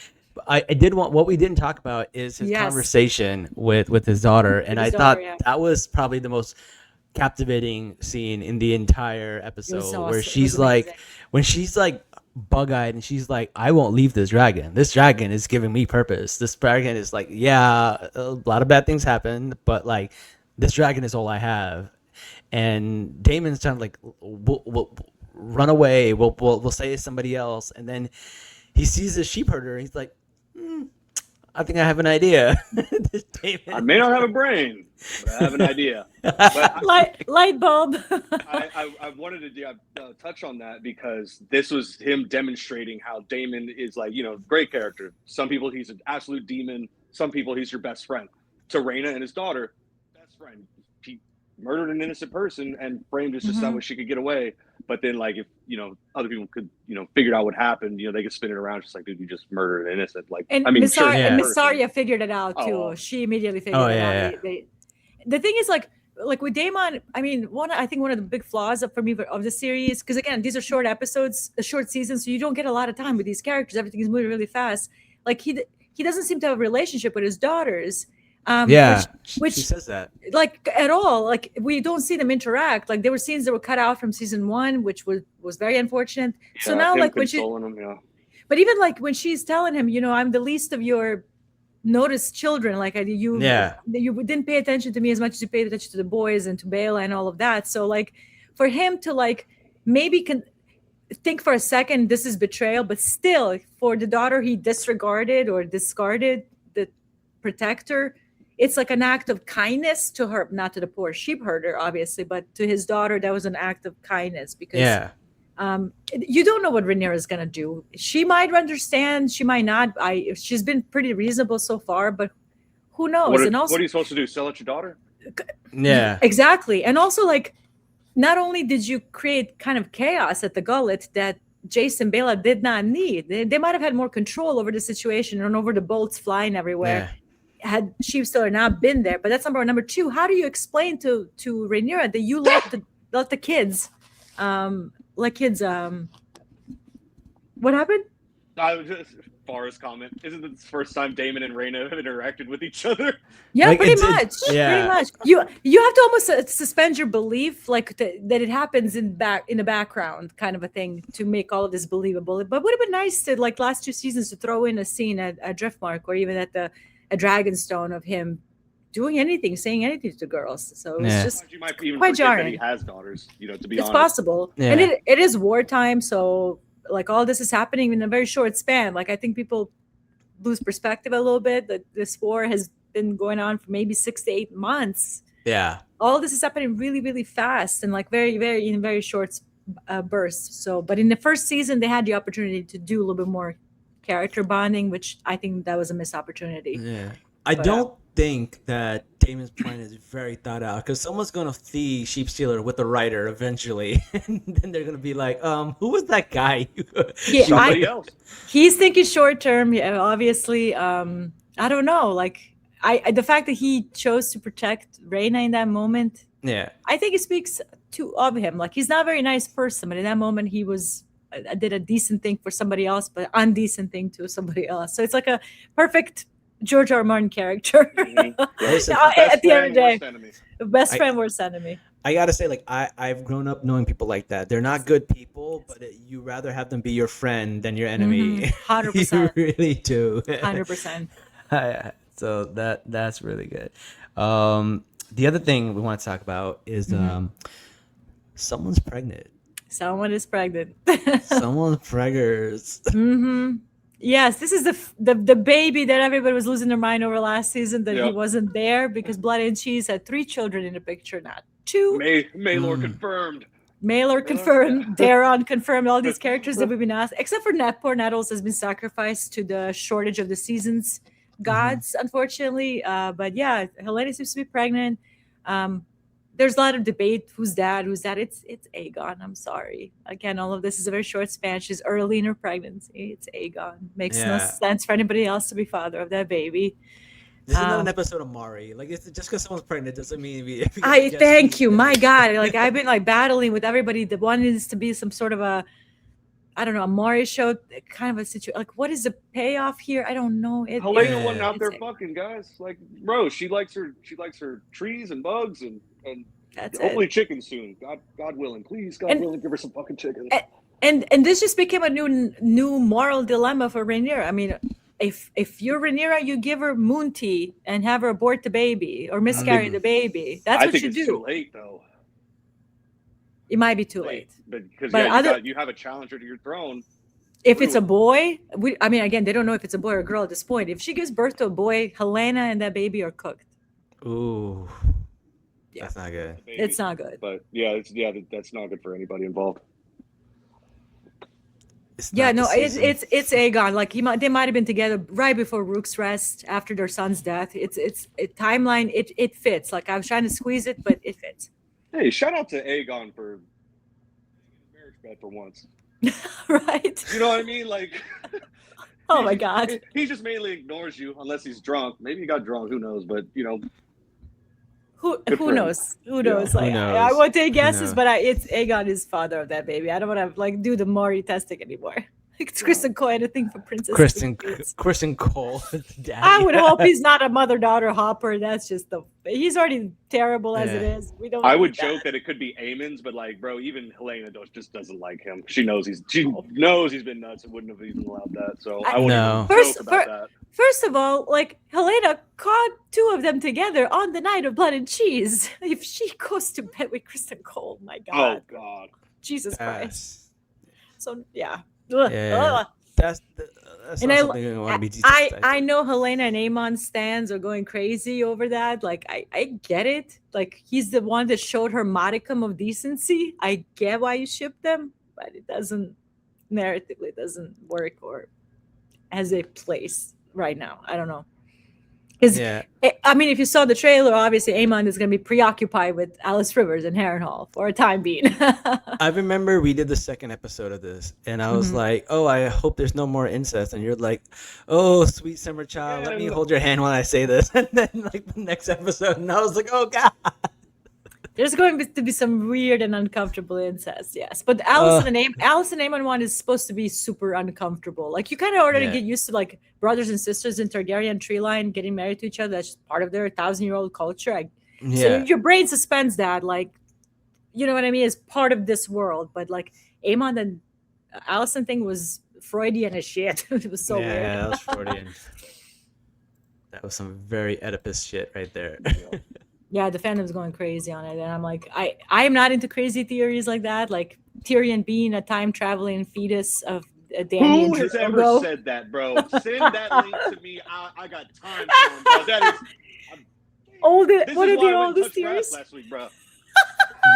I did want what we didn't talk about is his conversation with his daughter, and I thought that was probably the most captivating scene in the entire episode, awesome. where she's like, when she's like bug-eyed and she's like, "I won't leave this dragon. This dragon is giving me purpose. This dragon is like, yeah, a lot of bad things happen, but like." This dragon is all I have, and Damon's trying to like, we'll run away. We'll say it's somebody else, and then he sees the sheep herder, and he's like, I think I have an idea. I may not have a brain, but I have an idea. But light bulb. I wanted to touch on that because this was him demonstrating how Damon is like, great character. Some people he's an absolute demon. Some people he's your best friend. To Rhaena and his daughter. Friend, he murdered an innocent person and framed it just that way she could get away. But then, like, if other people could figured out what happened, they could spin it around just like, dude, you just murdered an innocent. Like, and I mean, Miss Arya figured it out too. Oh. She immediately figured it out. The thing is, like with Daemon, I mean, I think one of the big flaws for me of the series, because again, these are short episodes, a short season, so you don't get a lot of time with these characters. Everything is moving really fast. Like he doesn't seem to have a relationship with his daughters. Which she says that like at all. Like we don't see them interact. Like there were scenes that were cut out from season 1, which was very unfortunate. So now, like when but even like when she's telling him, I'm the least of your noticed children. Like you didn't pay attention to me as much as you paid attention to the boys and to Bela and all of that. So like for him to like maybe think for a second this is betrayal, but still for the daughter he disregarded or discarded, the protector. It's like an act of kindness to her, not to the poor sheep herder, obviously, but to his daughter, that was an act of kindness because you don't know what Rhaenyra is going to do. She might understand, she might not. She's been pretty reasonable so far, but who knows? What are you supposed to do? Sell it your daughter? Yeah, exactly. And also, like, not only did you create kind of chaos at the Gullet that Jason Bela did not need, they might have had more control over the situation and over the bolts flying everywhere. Had she still not been there. But that's number one. Number two, how do you explain to Rhaenyra that you let the kids what happened? I was just Forrest's comment. Isn't this the first time Damon and Raina have interacted with each other? Yeah, Like, pretty it's- much. it's- Pretty yeah. much. You have to almost suspend your belief, like that it happens in the background, kind of a thing, to make all of this believable. But would have been nice to, like last 2 seasons, to throw in a scene at Driftmark or even at a Dragonstone of him doing anything, saying anything to girls. So it was Yeah. just You might even quite forget that jarring. he has daughters. You know, to be it's honest. possible, Yeah. and it is wartime, so like all this is happening in a very short span. Like I think people lose perspective a little bit that this war has been going on for maybe 6 to 8 months. Yeah. All this is happening really, really fast and like very, very in very short bursts. So, but in the first season, they had the opportunity to do a little bit more character bonding, which I think that was a missed opportunity. Yeah. I But, don't think that Damon's plan is very thought out because someone's gonna see Sheep Stealer with the writer eventually, and then they're gonna be like, who was that guy? Yeah, Somebody else. He's thinking short term, yeah, obviously. I don't know. Like the fact that he chose to protect Reina in that moment, Yeah. I think it speaks of him. Like he's not a very nice person, but in that moment he was did a decent thing for somebody else, but undecent thing to somebody else. So it's like a perfect George R. R. Martin character. Mhm. Listen, At the end of the day, Best friend, worst enemy. best I- friend, worst enemy. I gotta say, like, I've grown up knowing people like that. They're not good people, but you rather have them be your friend than your enemy. 100%. You really do. 100%. So that's really good. The other thing we want to talk about is someone's pregnant. Someone is pregnant. Someone's preggers. Yes, this is the baby that everybody was losing their mind over last season that he Yep. wasn't there because Blood and Cheese had 3 children in the picture, not 2. Maylor Mm. confirmed. Mailer confirmed, Daron confirmed, all these characters that we've been asked, except for Net. Poor Nettles has been sacrificed to the shortage of the season's gods, unfortunately. But yeah, Helena seems to be pregnant. There's a lot of debate. Who's dad? Who's dad? It's Aegon. I'm sorry. Again, all of this is a very short span. She's early in her pregnancy. It's Aegon. Makes no Yeah. sense for anybody else to be father of that baby. This is not an episode of Mari. Like, it's just because someone's pregnant doesn't mean we I thank you. My God. Like I've been like battling with everybody that wanted this to be some sort of a, I don't know, a Maury show kind of a situation. Like, what is the payoff here? I don't know. Helena Yeah. wasn't out there it's- fucking, guys. Like, bro, she likes her trees and bugs and That's hopefully it. chicken soon. God willing, please, God And- willing, give her some fucking chicken. And this just became a new moral dilemma for Rhaenyra. I mean, if you're Rhaenyra, you give her moon tea and have her abort the baby or miscarry the baby. That's I what think you it's do. too late though. It might be too late. But because But yeah, you have a challenger to your throne. If it's a True. boy, I mean, again, they don't know if it's a boy or a girl at this point. If she gives birth to a boy, Helena and that baby are cooked. Ooh. Yeah. That's not good. Baby. It's not good. But that's not good for anybody involved. It's Yeah, not no, the it's season. it's Aegon. Like they might have been together right before Rook's rest, after their son's death. It's timeline. It fits. Like I was trying to squeeze it, but it fits. Hey, shout out to Aegon for marriage bed for once. Right? You know what I mean? Like, Oh my God. he just mainly ignores you unless he's drunk. Maybe he got drunk. Who knows? But you know, Good Who for him. knows? Who Yeah, knows? who Like knows? I won't take guesses, knows? but it's Aegon is father of that baby. I don't want to like do the Maury testing anymore. It's Kristen Cole, anything for Princess. Kristen Beatrice. Cole. Daddy. I would hope he's not a mother-daughter hopper. That's just he's already terrible as it Yeah. is. We don't. I need would that. joke that it could be Aemon's, but like, bro, even Helena just doesn't like him. She knows he's been nuts and wouldn't have even allowed that. So I wouldn't No. even First- joke about that. First of all, like Helena caught 2 of them together on the night of Blood and Cheese. If she goes to bed with Kristen Cole, my Oh God, God. Jesus Christ. Yes. So yeah. Ugh, Yeah. ugh. That's And not I- something we want to be I know Helena and Aemon stands are going crazy over that. Like I get it. Like he's the one that showed her modicum of decency. I get why you ship them, but it doesn't narratively it doesn't work or has a place right now. I don't know. Because Yeah. I mean, if you saw the trailer, obviously Aemon is going to be preoccupied with Alice Rivers and Harrenhal for a time being. I remember we did the second episode of this, and I was Mhm. like, "Oh, I hope there's no more incest." And you're like, "Oh, sweet summer child, let me Yeah. hold your hand while I say this." And then, like the next episode, and I was like, "Oh God." There's going to be some weird and uncomfortable incest, yes. But Alice and Aemon one is supposed to be super uncomfortable. Like you kind of already get used to like brothers and sisters in Targaryen tree line getting married to each other. That's just part of their 1,000-year-old culture. So your brain suspends that, like, you know what I mean, as part of this world. But like Aemon and Allison thing was Freudian as shit. It was so weird. Yeah, that was Freudian. That was some very Oedipus shit right there. Yeah, the fandom's going crazy on it, and I'm like, I am not into crazy theories like that. Like Tyrion being a time traveling fetus of Dany. Who has ever said that, bro? Send that link to me. I got time for him, bro. That is. What are the oldest theories? Last week, bro.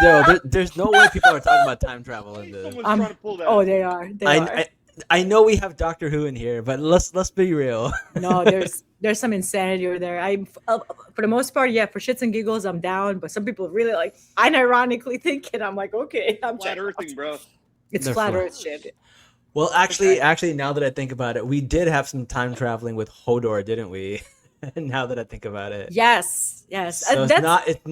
Yo, there's no way people are talking about time travel in this. Someone's trying to pull that. Oh, they are. I know we have Doctor Who in here, but let's be real. No, there's some insanity over there. I'm for the most part, yeah, for shits and giggles, I'm down. But some people really like, unironically think it. I'm like, okay, I'm flat earthing, bro. It's flat earth shit. Well, actually, now that I think about it, we did have some time traveling with Hodor, didn't we? Now that I think about it, yes. So it's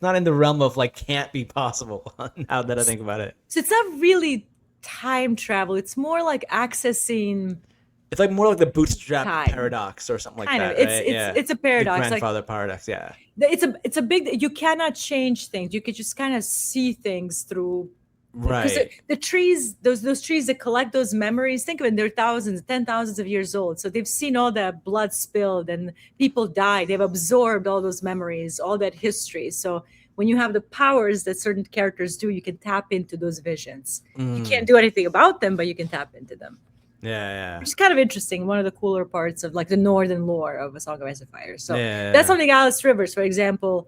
not in the realm of like can't be possible. Now that I think about it, so it's not really time travel. It's more like accessing. It's like more like the bootstrap paradox or something like that. It's a paradox. The grandfather paradox. Yeah. It's a big. You cannot change things. You can just kind of see things through. Right. Because the trees, those trees that collect those memories, think of it, they're thousands, 10,000s of years old. So they've seen all that blood spilled and people died. They've absorbed all those memories, all that history. So when you have the powers that certain characters do, you can tap into those visions. You can't do anything about them, but you can tap into them. Yeah. Which is kind of interesting. One of the cooler parts of like the northern lore of A Song of Ice and Fire. So that's something Alice Rivers, for example,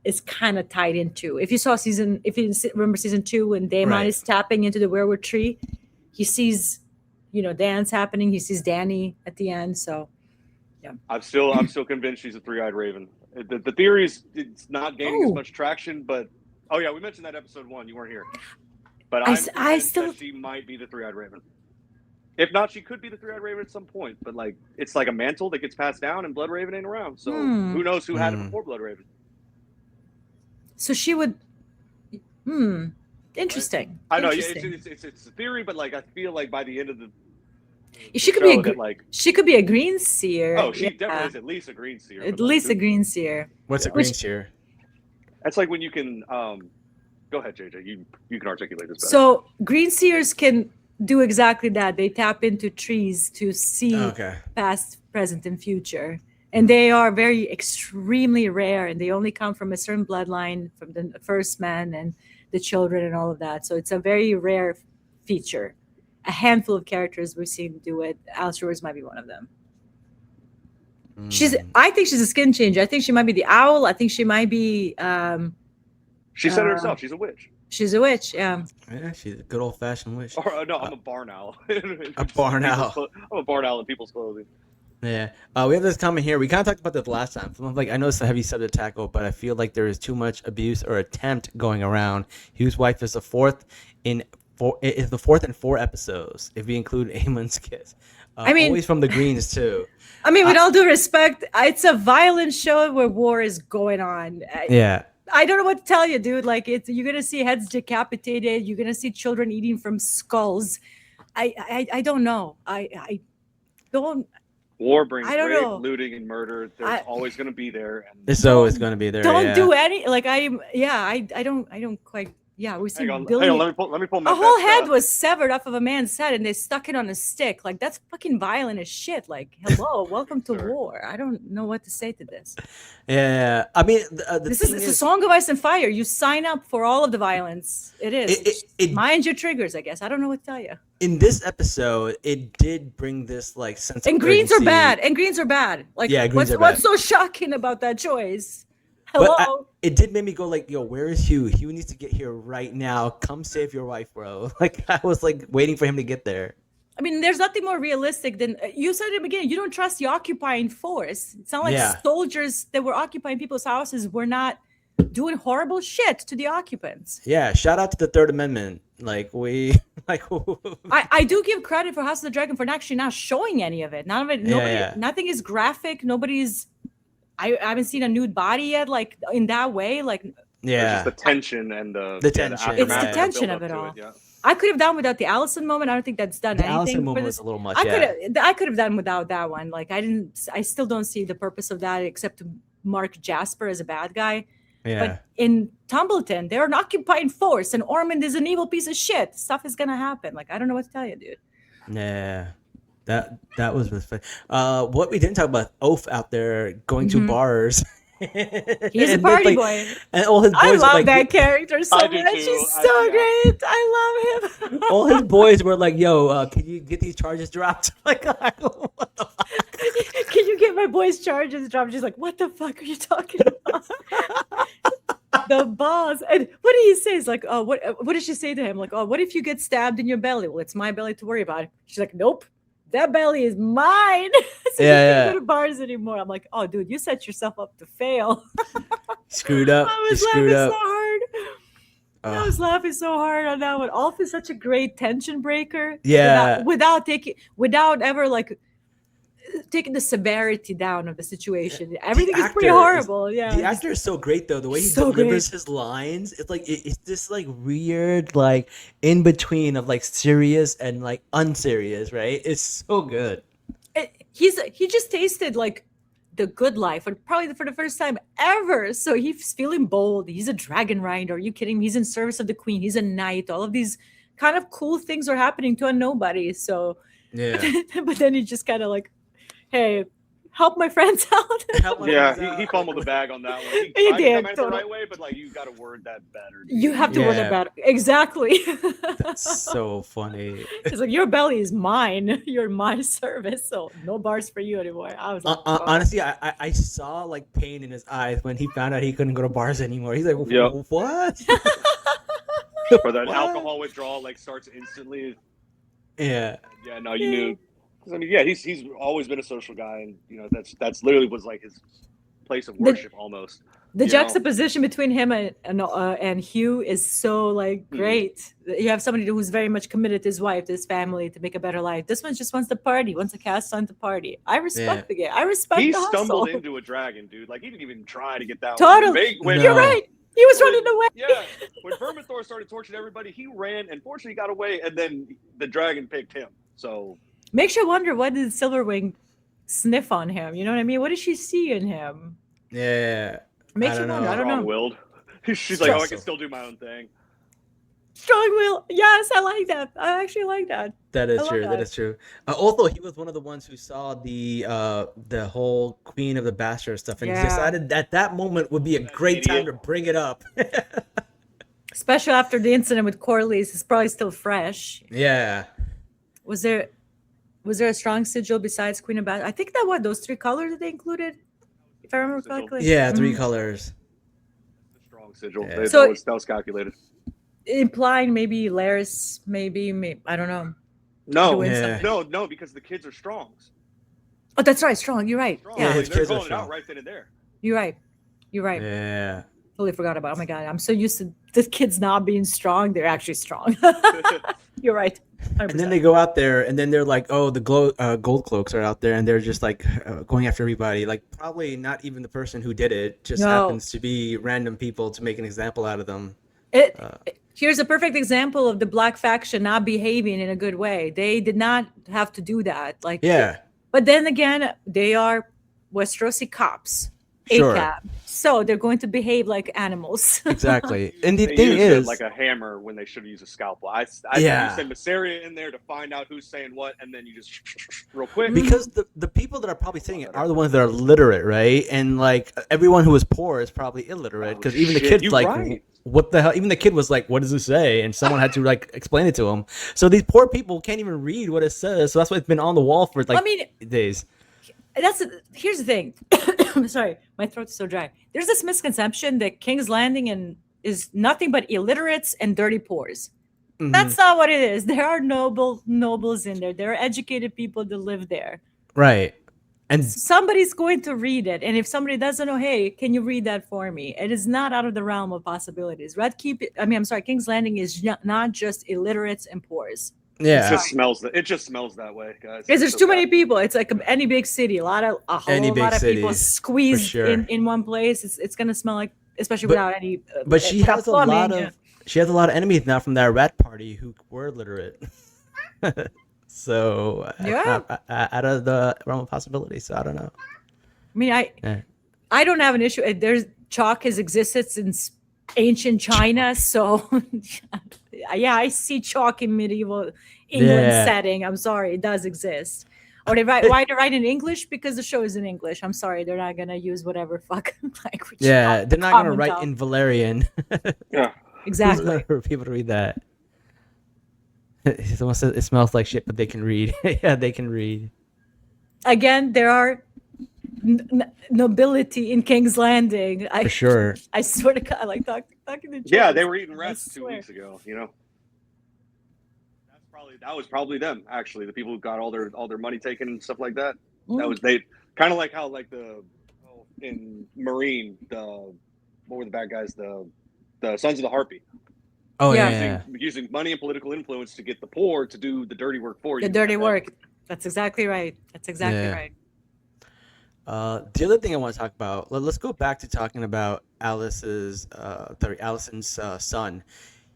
is kind of tied into. If you remember season 2 when Daemon is tapping into the werewood tree, he sees, dance happening. He sees Dany at the end. So, yeah. I'm still convinced she's a three-eyed raven. The theory is it's not gaining as much traction, but we mentioned that episode 1. You weren't here, but I still that she might be the three-eyed raven. If not, she could be the three-eyed raven at some point. But like it's like a mantle that gets passed down, and Blood Raven ain't around. So who knows who had it before Blood Raven? So she would. Interesting. I know it's a theory, but like I feel like by the end of the she could be a green seer. Oh, she definitely is at least a green seer. At least a green seer. What's a green seer? That's like when you can. Go ahead, JJ. You can articulate this better. So green seers can do exactly that. They tap into trees to see past, present, and future. And they are very extremely rare, and they only come from a certain bloodline, from the first man and the children and all of that. So it's a very rare feature. A handful of characters we've seen do it. Alice Rivers might be one of them. I think she's a skin changer. I think she might be the owl. I think she might be. She said it herself. She's a witch. She's a witch. Yeah. Yeah, she's a good old-fashioned witch. Or no, I'm a barn owl. A barn owl. I'm a barn owl in people's clothing. Yeah, we have this comment here. We kind of talked about this last time. Like, I know it's a heavy subject to tackle, but I feel like there is too much abuse or attempt going around. Hugh's wife is the fourth in 4 episodes, if we include Aemon's kiss. Always from the Greens too. I mean, with all due respect, it's a violent show where war is going on. I don't know what to tell you, dude. Like, you're gonna see heads decapitated. You're gonna see children eating from skulls. I don't know. I don't. War brings rape, looting, and murder. There's always going to be there. And it's always going to be there. Don't do any. Like I don't quite. Yeah, we see Billy. Hang on, let me pull. A whole head was severed off of a man's head, and they stuck it on a stick. Like that's fucking violent as shit. Like, hello, welcome to war. I don't know what to say to this. Yeah, I mean, it's a Song of Ice and Fire. You sign up for all of the violence. It is. Mind your triggers, I guess. I don't know what to tell you. In this episode, it did bring this like sense of greens are bad. And greens are bad. Like, what's so shocking about that choice? Hello. It did make me go like, yo, where is Hugh? Hugh needs to get here right now. Come save your wife, bro. Like I was like waiting for him to get there. I mean, there's nothing more realistic than you said at the beginning. You don't trust the occupying force. It's not like soldiers that were occupying people's houses were not doing horrible shit to the occupants. Yeah, shout out to the Third Amendment. I do give credit for House of the Dragon for actually not showing any of it. None of it. Nothing is graphic. Nobody's. I haven't seen a nude body yet, like in that way. Like It's just the tension and the tension. aftermath, It's the and tension build of up it to all. yeah. I could have done without the Allison moment. I don't think that's done The anything Allison for moment this. was a little much. I could have done without that one. Like I still don't see the purpose of that except to mark Jasper as a bad guy. Yeah. But in Tumbleton, they're an occupying force, and Ormond is an evil piece of shit. Stuff is gonna happen. Like I don't know what to tell you, dude. Yeah. That was really funny. What we didn't talk about, Oaf out there going to bars. He's a And party like, boy. and all his boys I are love like, that character so I do much. too. He's so great. I love him. all his boys were like, "Yo, can you get these charges dropped?" Like, what the fuck? Can you get my boy's charges dropped? She's like, what the fuck are you talking about? The boss. And what did he say? He's like, oh, what did she say to him? Like, oh, what if you get stabbed in your belly? Well, it's my belly to worry about. She's like, nope. That belly is mine. So you can't go to bars anymore. I'm like, oh, dude, you set yourself up to fail. Screwed up. I was You laughing screwed up. so hard. I was laughing so hard on that one. Alf is such a great tension breaker. Yeah. Without ever like taking the severity down of the situation. Everything is pretty actor horrible. Yeah. The actor is so great though. The way he So delivers great. his lines, it's like it's this like weird like in between of like serious and like unserious, right? It's so good. He just tasted like the good life, and probably for the first time ever. So he's feeling bold. He's a dragon rider. Are you kidding me? He's in service of the queen. He's a knight. All of these kind of cool things are happening to a nobody. So Yeah. but then he just kind of like, hey, help my friends out. Yeah, he fumbled the bag on that one. He He tried to did, come at it the totally. right way, but like you got to word that better. You have to word Yeah. it better. Exactly. That's so funny. It's like, your belly is mine. You're my service. So no bars for you anymore. I was like, fuck. Honestly, I saw like pain in his eyes when he found out he couldn't go to bars anymore. He's like, Yep. what? For that What? alcohol withdrawal like starts instantly. Yeah. Yeah, no, you knew. 'Cause, I mean, yeah, he's always been a social guy, and you know that's literally was like his place of worship almost. The you know? juxtaposition between him and Hugh is so like great. You have somebody who's very much committed to his wife, to his family, to make a better life. This one just wants to party, wants to cast on to party. I respect the game. I respect He the stumbled hustle. into a dragon, dude. Like he didn't even try to get that. Totally. When, You're right. He was running away. Yeah, when Vermithor started torturing everybody, he ran and fortunately got away, and then the dragon picked him. So Makes you wonder, what did Silverwing sniff on him? You know what I mean? What did she see in him? Yeah. Makes you wonder. I don't know. Strong-willed. She's like, oh, I can still do my own thing. Strong will. Yes, I like that. I actually like that. That is I love true. that. That is true. Also, he was one of the ones who saw the whole Queen of the Bastard stuff and Yeah. decided that that moment would be a great time to bring it up. Especially after the incident with Corlys, it's probably still fresh. Yeah. Was there a strong sigil besides Queen of Bastard? I think that those 3 colors that they included, if I remember Sigil. correctly. Yeah, 3 Mhm. colors. The strong sigil. Yeah. That So- was calculated. Implying maybe Laris, maybe I don't know. No, Doing Yeah. no, because the kids are strongs. Oh, that's right, strong. You're right. Strong. Yeah, Yeah, his They're kids are calling it out strong. right then and there. you're right. You're right. Yeah. Totally forgot about. Oh my god, I'm so used to the kids not being strong. They're actually strong. You're right. 100%. And then they go out there, and then they're like, "Oh, the gold cloaks are out there," and they're just like going after everybody. Like probably not even the person who did it. Just No. happens to be random people to make an example out of them. Here's a perfect example of the Black faction not behaving in a good way. They did not have to do that. Like, Yeah. but then again, they are Westerosi cops, Sure. ACAB, so they're going to behave like animals. Exactly. And the They thing used it is, like a hammer when they should have used a scalpel. I Yeah. you send Mysaria in there to find out who's saying what, and then you just real quick. because the people that are probably saying it are the ones that are literate, right? And like everyone who is poor is probably illiterate because even the shit, kid's you're like, right. what the hell? Even the kid was like, what does it say? And someone had to like explain it to him. So these poor people can't even read what it says. So that's why it's been on the wall for like days. Here's the thing. I'm sorry, my throat is so dry. There's this misconception that King's Landing is nothing but illiterates and dirty poors. Mhm. That's not what it is. There are nobles in there. There are educated people that live there. Right. And Somebody's going to read it, and if somebody doesn't know, hey, can you read that for me? It is not out of the realm of possibilities. King's Landing is not just illiterates and poors. It Yeah. just smells that. It just smells that way, guys. Because there's So too many bad. people. It's like any big city. A Any whole big lot of people cities, for squeezed sure. in one place. It's gonna smell like, especially But without any. but she without has a lot plumbing. of she has a lot of enemies now from that rat party who were literate. So it's Yeah. not out of the realm of possibility. So I don't know. I mean, Yeah. I don't have an issue. There's chalk has existed since ancient China, so yeah, I see chalk in medieval England Yeah. setting. I'm sorry, it does exist. Or why they write in English? Because the show is in English. I'm sorry, they're not gonna use whatever fuck language. Yeah, they're not gonna comment write on. in Valerian. Yeah. Exactly. For people to read that. Someone says it smells like shit, but they can read. Yeah, they can read. Again, there are nobility in King's Landing. For sure. I swear to God, I like talking to children. Yeah, they were eating I rats 2 swear. weeks ago. That was probably them, actually. The people who got all their money taken and stuff like that. That was they kind of like how in Marine what were the bad guys, the Sons of the Harpy. Oh Yeah. yeah. Using money and political influence to get the poor to do the dirty work for you. The dirty work. That's exactly right. That's exactly Yeah. right. The other thing I want to talk about. Let's go back to talking about Allison's son.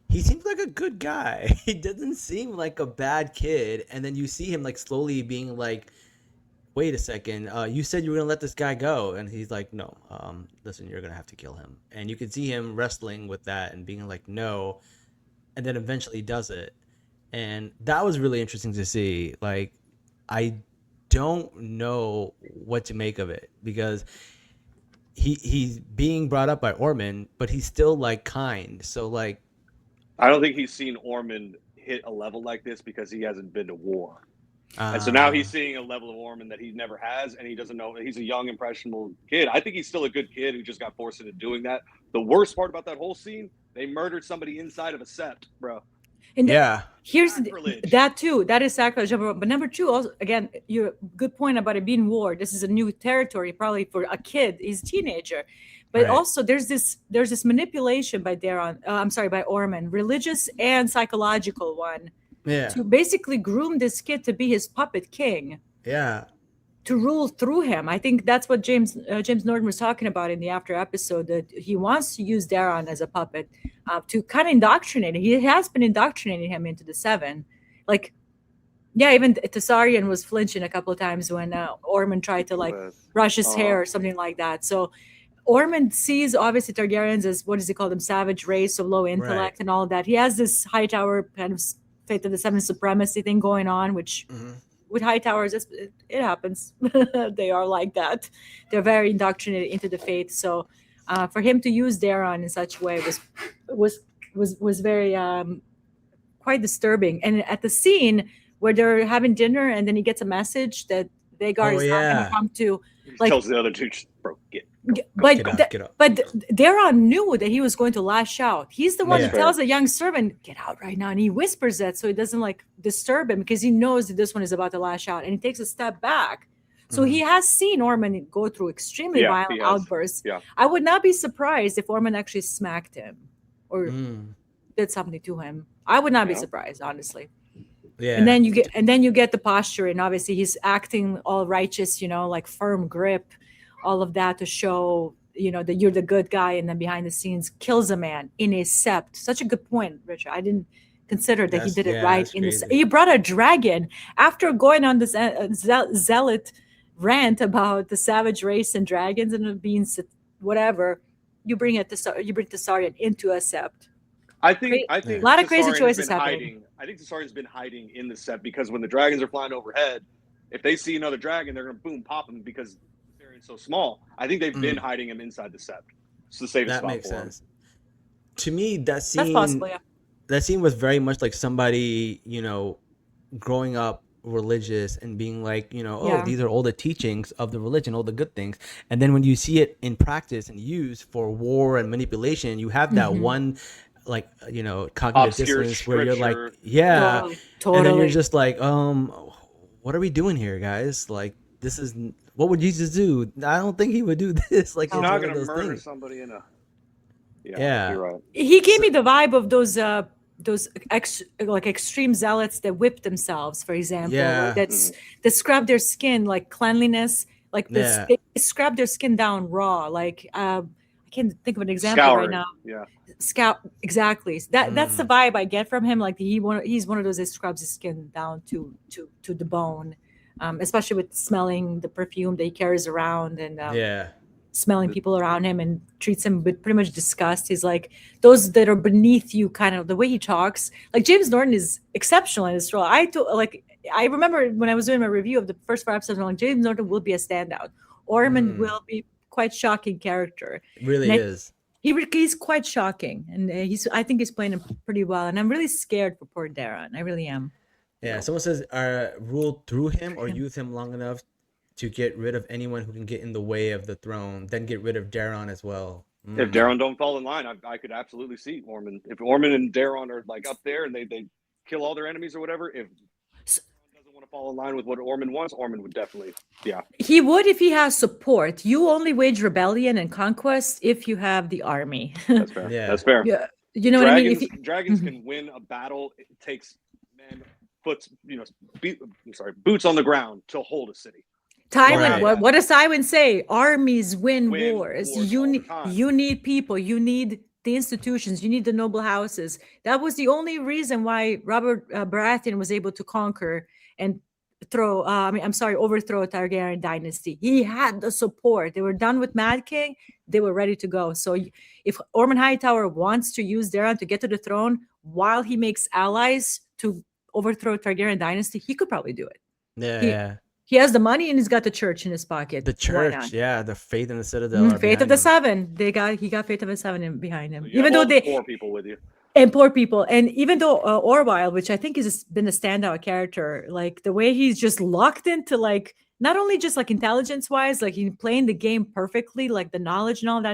He seems like a good guy. He doesn't seem like a bad kid. And then you see him like slowly being like, "Wait a second. You said you were gonna let this guy go," and he's like, "No. Listen, you're gonna have to kill him." And you can see him wrestling with that and being like, "No," and then eventually does it. And that was really interesting to see. Like, I don't know what to make of it because he's being brought up by Ormond, but he's still like kind. So like, I don't think he's seen Ormond hit a level like this because he hasn't been to war. And so now he's seeing a level of Ormond that he never has, and he doesn't know. He's a young, impressionable kid. I think he's still a good kid who just got forced into doing that. The worst part about that whole scene, they murdered somebody inside of a sept, bro. And yeah, here's Sacrilege. that too. That is sacrilege. But number two, also again, your good point about it being war. This is a new territory, probably for a kid. He's a teenager, but Right. also there's this manipulation by by Ormond, religious and psychological one, yeah, to basically groom this kid to be his puppet king, yeah. to rule through him. I think that's what James Norton was talking about in the after episode, that he wants to use Daron as a puppet to kind of indoctrinate him. He has been indoctrinating him into the Seven. Like, yeah, even Tessarion was flinching a couple of times when Ormond tried to like brush his hair or something like that. So Ormond sees obviously Targaryens as, what does he call them, savage race of low intellect Right. and all of that. He has this Hightower kind of Fate of the Seven supremacy thing going on, which with Hightowers, it happens. They are like that. They're very indoctrinated into the faith. So for him to use Daron in such a way was very quite disturbing. And at the scene where they're having dinner and then he gets a message that Vagar is not going to come to, He like, tells the other two, just, bro, get Get up. but Daron knew that he was going to lash out. He's the one Yeah. that tells the young servant, "Get out right now," and he whispers that so it doesn't like disturb him, because he knows that this one is about to lash out, and he takes a step back. So he has seen Ormond go through extremely Yeah, violent he has. outbursts. Yeah. I would not be surprised if Ormond actually smacked him or Mm. did something to him. I would not be Yeah. surprised, honestly. Yeah. And then you get the posture, and obviously he's acting all righteous, like firm grip, all of that to show, that you're the good guy, and then behind the scenes kills a man in a sept. Such a good point, Richard. I didn't consider that he did it right that's in the crazy. he brought a dragon after going on this zealot rant about the savage race and dragons and it being whatever. You bring Tessarion into a sept. I think A lot of crazy Tessarion's choices been happening. hiding. I think Tessarion's been hiding in the sept because when the dragons are flying overhead, if they see another dragon, they're gonna boom pop him because Tessarion's so small. I think they've been hiding him inside the sept. It's the safest That spot makes for him. sense. To me, that scene That's possible, yeah. that scene was very much like somebody, growing up religious and being like, Yeah. these are all the teachings of the religion, all the good things. And then when you see it in practice and used for war and manipulation, you have that one, like, cognitive Obscure dissonance where you're like, scripture. yeah. Oh, And then totally. you're just like, what are we doing here, guys? Like, this is, what would Jesus do? I don't think he would do this. Like, He's it's not one of going to those murder things. somebody in a. Yeah. You're right. He gave me the vibe of those those like extreme zealots that whip themselves, for example, Yeah. that scrub their skin, like cleanliness, like this, Yeah. they scrub their skin down raw. Like I can't think of an example right Scouring. now. Yeah. Scout, exactly. That's the vibe I get from him. Like he's one of those that scrubs his skin down to the bone, especially with smelling the perfume that he carries around and Yeah. smelling people around him and treats them with pretty much disgust. He's like those that are beneath you, kind of the way he talks. Like James Norton is exceptional in this role. I remember when I was doing my review of the first 4 episodes, I'm like, James Norton will be a standout. Ormond will be quite shocking character. It really And is. He's quite shocking, and I think he's playing him pretty well. And I'm really scared for poor Darren. I really am. Yeah. Someone says, rule through him or use him long enough to get rid of anyone who can get in the way of the throne, then get rid of Daron as well. If Daron don't fall in line, I could absolutely see Ormond. If Ormond and Daron are like up there and they kill all their enemies or whatever, if Daron doesn't want to fall in line with what Ormond wants, Ormond would definitely, yeah. He would if he has support. You only wage rebellion and conquest if you have the army. That's fair. Yeah. That's fair. Yeah, you know what I mean. Dragons can win a battle. It takes men, boots on the ground to hold a city. Tywin, Right. what does Tywin say? Armies win Win wars. wars You all the need time. you need people. You need the institutions. You need the noble houses. That was the only reason why Robert Baratheon was able to conquer and overthrow a Targaryen dynasty. He had the support. They were done with Mad King. They were ready to go. So if Ormond Hightower wants to use Daron to get to the throne while he makes allies to overthrow Targaryen dynasty, he could probably do it. Yeah. He has the money and he's got the church in his pocket. The Why church, not? yeah, the faith in the citadel. are Faith of behind the him. Seven. He got Faith of the Seven behind him. So you Even have though all the poor people with you. and poor people, and even though Orwyle, which I think has been a standout character, like the way he's just locked into like not only just like intelligence wise, like he's playing the game perfectly, like the knowledge and all that.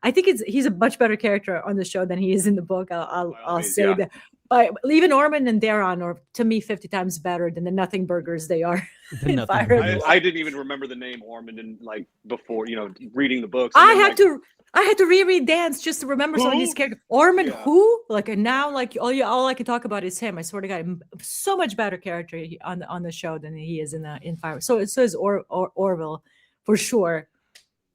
I think he's a much better character on the show than he is in the book. I'll means, say yeah. that. But even Ormond and Daron are to me 50 times better than the Nothing Burgers they are. The in Nothing Fire Burgers. and Blood. I didn't even remember the name Ormond and like before, reading the books. I had to reread Dance just to remember some of these Who? characters. Ormond, Yeah. who? Like, and now, like, all I can talk about is him. I swear to God, so much better character on the show than he is in Fire. So is Orville for sure.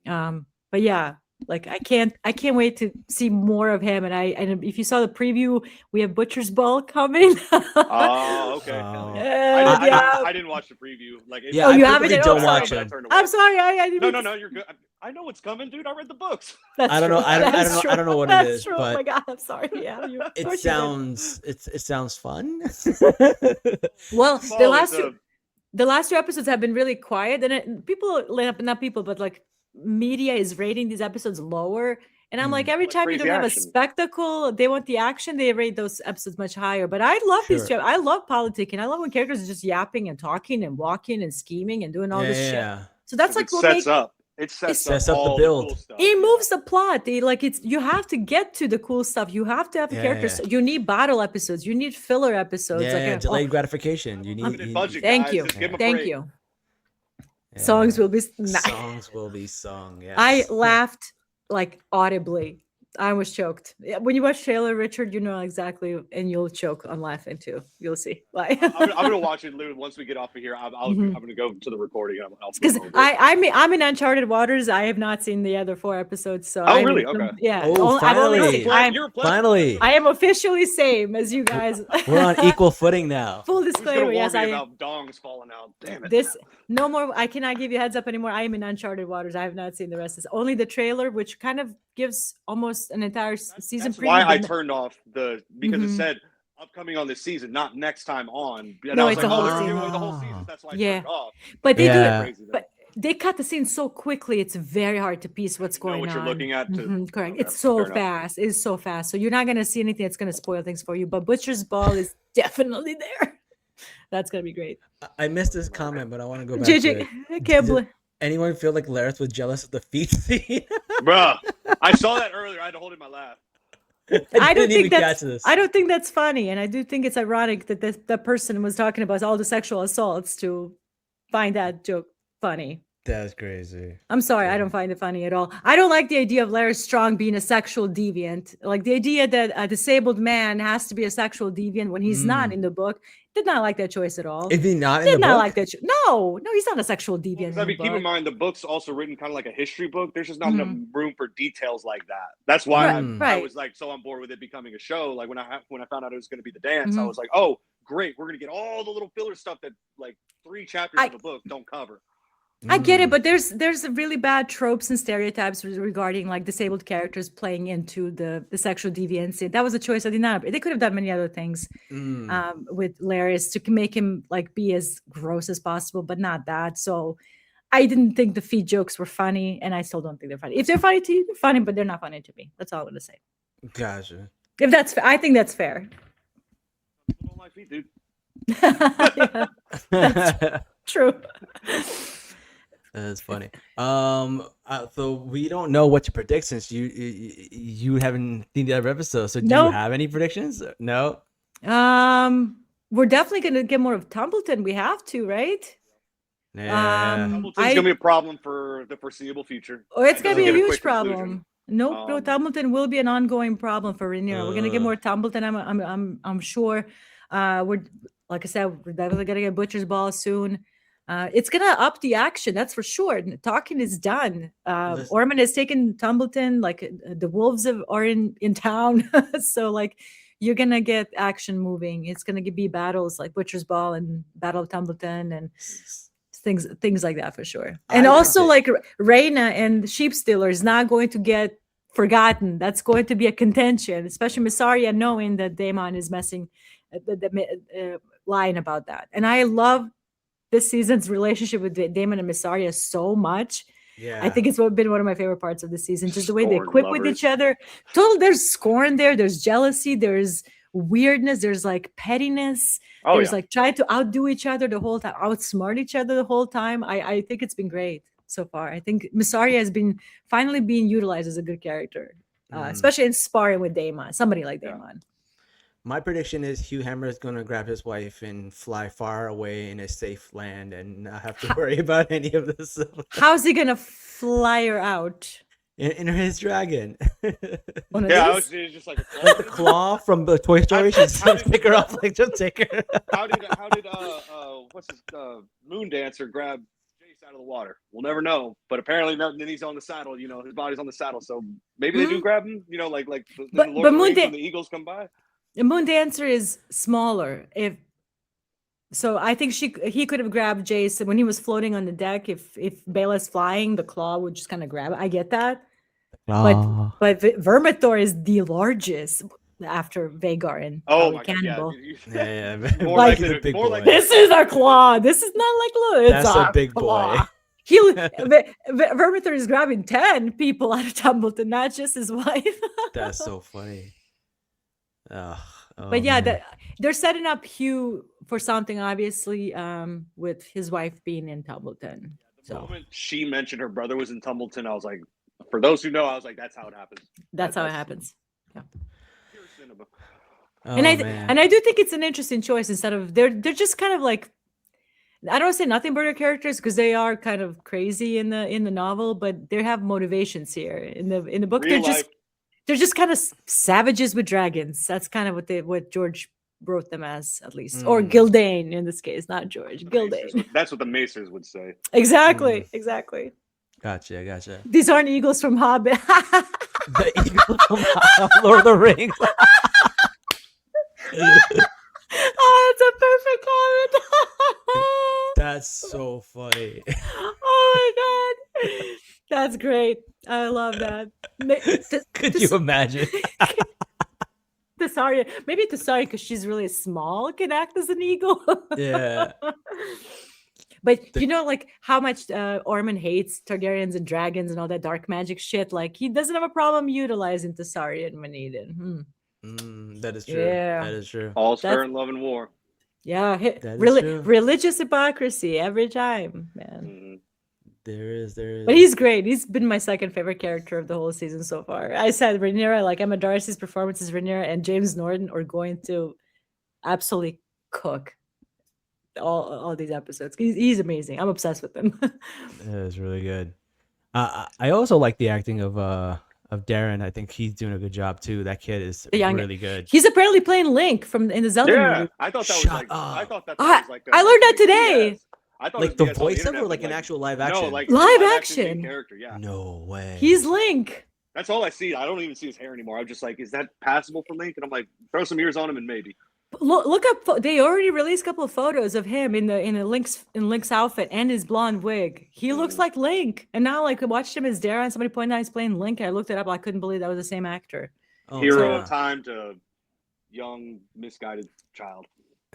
But yeah, like I can't wait to see more of him. And if you saw the preview, we have Butcher's Ball coming. Oh, okay. Oh. I didn't watch the preview. Like, Yeah, Oh, I you haven't typically yet? don't Oh, watch sorry. them. I'm sorry. I didn't No, you're good. I know what's coming, dude. I read the books. That's I don't know. true. I don't That's know. I don't know what That's it is, true. Oh but my God, I'm sorry. Yeah, of it course you did. sounds fun. Well, Fall is the last 2 episodes have been really quiet, and not people, but like media is rating these episodes lower. And I'm like, every Like time you crazy don't have a action. spectacle, they want the action, they rate those episodes much higher. But I love these Sure. shows. I love politicking. I love when characters are just yapping and talking and walking and scheming and doing all this shit. Yeah. So that's like it what sets makes up. It sets up sets up the all build. cool stuff. it moves the plot. You have to get to the cool stuff. You have to have the Yeah, characters. yeah. You need battle episodes. You need filler episodes. Yeah, like delayed gratification. You need. Limited budget, thank guys. you. Just give 'em a Thank break. you. yeah. Songs will be Songs will be sung. Yes. I laughed like audibly. I was choked. Yeah, when you watch Taylor Richard, you know exactly, and you'll choke on laughing too. You'll see. Like, I'm gonna watch it literally once we get off of here. I'm gonna go to the recording. And I'll because flip over it. I'm in uncharted waters. I have not seen the other 4 episodes. So Oh, really? Okay. Yeah. Oh, I've only finally. seen. You're a player. Finally, I am officially same as you guys. we're on equal footing now. Full Who's gonna disclaimer. warn Yes, me I am. about dongs falling out? Damn it. This no more. I cannot give you a heads up anymore. I am in uncharted waters. I have not seen the rest of this. Only the trailer, which kind of gives almost an entire season That's preview. why I but- turned off because Mhm. it said upcoming on this season, not next time on. And No, I was it's like, a whole they're season. giving away the whole season. That's why I Yeah. turned it off. But they do Yeah. it. Crazy, though. But they cut the scene so quickly. It's very hard to piece what's You know going what on. you're looking at. Correct. Okay, It's so fair enough. fast. It's so fast. So you're not going to see anything that's going to spoil things for you. But Butcher's Ball is definitely there. That's going to be great. I missed this comment, but I want to go back to JJ, it. I can't believe. Anyone feel like Lareth was jealous of the feet scene? Bruh, I saw that earlier. I had to hold it in my lap. I don't didn't even think that's. catch this. I don't think that's funny, and I do think it's ironic that that person was talking about all the sexual assaults to find that joke funny. That's crazy. I'm sorry, I don't find it funny at all. I don't like the idea of Larry Strong being a sexual deviant. Like the idea that a disabled man has to be a sexual deviant when he's not in the book. Did not like that choice at all. Is he not in the Did not book? like that. No, he's not a sexual deviant. Because in the keep in book. mind the book's also written kind of like a history book. There's just not enough room for details like that. That's why I was like so on board with it becoming a show. Like when I found out it was going to be the dance, I was like, oh great, we're going to get all the little filler stuff that like 3 chapters of the book don't cover. I get it, but there's really bad tropes and stereotypes regarding like disabled characters playing into the sexual deviancy. That was a choice I did not. They could have done many other things with Larius to make him like be as gross as possible, but not that. So I didn't think the feet jokes were funny, and I still don't think they're funny. If they're funny to you, they're funny, but they're not funny to me. That's all I'm gonna say. Gotcha. If that's, I think that's fair. I don't like feet, dude. Yeah, that's true. That's funny. So we don't know what to predict since you haven't seen the other episode. So do you have any predictions? No. We're definitely gonna get more of Tumbleton. We have to, right? Yeah. Tumbleton's gonna be a problem for the foreseeable future. Oh, it's gonna be a huge quick conclusion. problem. No, Tumbleton will be an ongoing problem for Rhaenyra. We're gonna get more Tumbleton. I'm sure. We're like I said, we're definitely gonna get Butcher's Ball soon. It's gonna up the action, that's for sure. Talking is done. Ormond has taken Tumbleton, like the wolves are in town. So like you're gonna get action moving. It's gonna be battles like Butcher's Ball and Battle of Tumbleton and things like that for sure. And also like Rhaena and Sheep Stealer is not going to get forgotten. That's going to be a contention, especially Mysaria knowing that Daemon is messing lying about that. And I love this season's relationship with Daemon and Mysaria so much. Yeah, I think it's been one of my favorite parts of the season. Just the way they quip with each other. There's scorn there. There's jealousy. There's weirdness. There's like pettiness. There's like trying to outdo each other the whole time, outsmart each other the whole time. I think it's been great so far. I think Mysaria has been finally being utilized as a good character, especially in sparring with Daemon. Somebody like Daemon. My prediction is Hugh Hammer is going to grab his wife and fly far away in a safe land and not have to worry about any of this. How's he going to fly her out? In his dragon. I was just like the claw from the Toy Story. Just pick her up, like just take her. How did what's his Moon Dancer grab Jace out of the water? We'll never know. But apparently, then he's on the saddle. You know, his body's on the saddle. So maybe they do grab him. You know, like the Lord of the Rings when the eagles come by. The Moon Dancer is smaller. So I think he could have grabbed Jace when he was floating on the deck. If Bela's flying, the claw would just kind of grab it. I get that. But Vermithor is the largest after Vhagar and Cannibal. Yeah. More like the big boy. This is our claw. This is not like look. That's a big boy. Vermithor is grabbing 10 people out of Tumbleton, not just his wife. That's so funny. But yeah, they're setting up Hugh for something, obviously, with his wife being in Tumbleton. The moment she mentioned her brother was in Tumbleton, I was like, for those who know, I was like, that's how it happens. That's how it happens. Yeah. Pure cinema. And I do think it's an interesting choice. Instead of they're just kind of like, I don't want to say nothing but their characters because they are kind of crazy in the novel, but they have motivations here. In the book, they're just kind of savages with dragons. That's kind of what George wrote them as, at least. Or Gildane in this case, not George. Gildane. That's what the Macers would say. Exactly. Gotcha. These aren't eagles from Hobbit. The eagles from Lord of the Rings. Oh, it's a perfect comment. That's so funny. Oh my god. That's great. I love that. Could you imagine? Thesaria, maybe Thesaria, because she's really small, can act as an eagle. Yeah. But you know, like how much Ormond hates Targaryens and dragons and all that dark magic shit. Like he doesn't have a problem utilizing Thesarian when needed. That is true. Yeah. That is true. All fair in love and war. Yeah. True. Religious hypocrisy every time, man. Mm-hmm. There is. But he's great. He's been my second favorite character of the whole season so far. I said Rhaenyra, like Emma Darcy's performance as Rhaenyra and James Norton are going to absolutely cook. all these episodes. He's amazing. I'm obsessed with him. It was really good. I also like the acting of Darren. I think he's doing a good job too. That kid is The young- really good. He's apparently playing Link in the Zelda Yeah, movie. I thought that was Shut like. I up. thought that I- was like. I learned that today. BS. I thought Like it the was BS on voiceover, internet, or like but, an actual live action? No, like Live main action. character. Yeah, No way. He's Link. that's all I see. I don't even see his hair anymore. I'm just like, is that passable for Link? And I'm like, throw some ears on him and maybe. Look up. They already released a couple of photos of him in Link's outfit and his blonde wig. He looks like Link. And now, like, I watched him as Darren. Somebody pointed out he's playing Link. And I looked it up. I couldn't believe that was the same actor. Oh, Hero yeah. of time to young misguided child.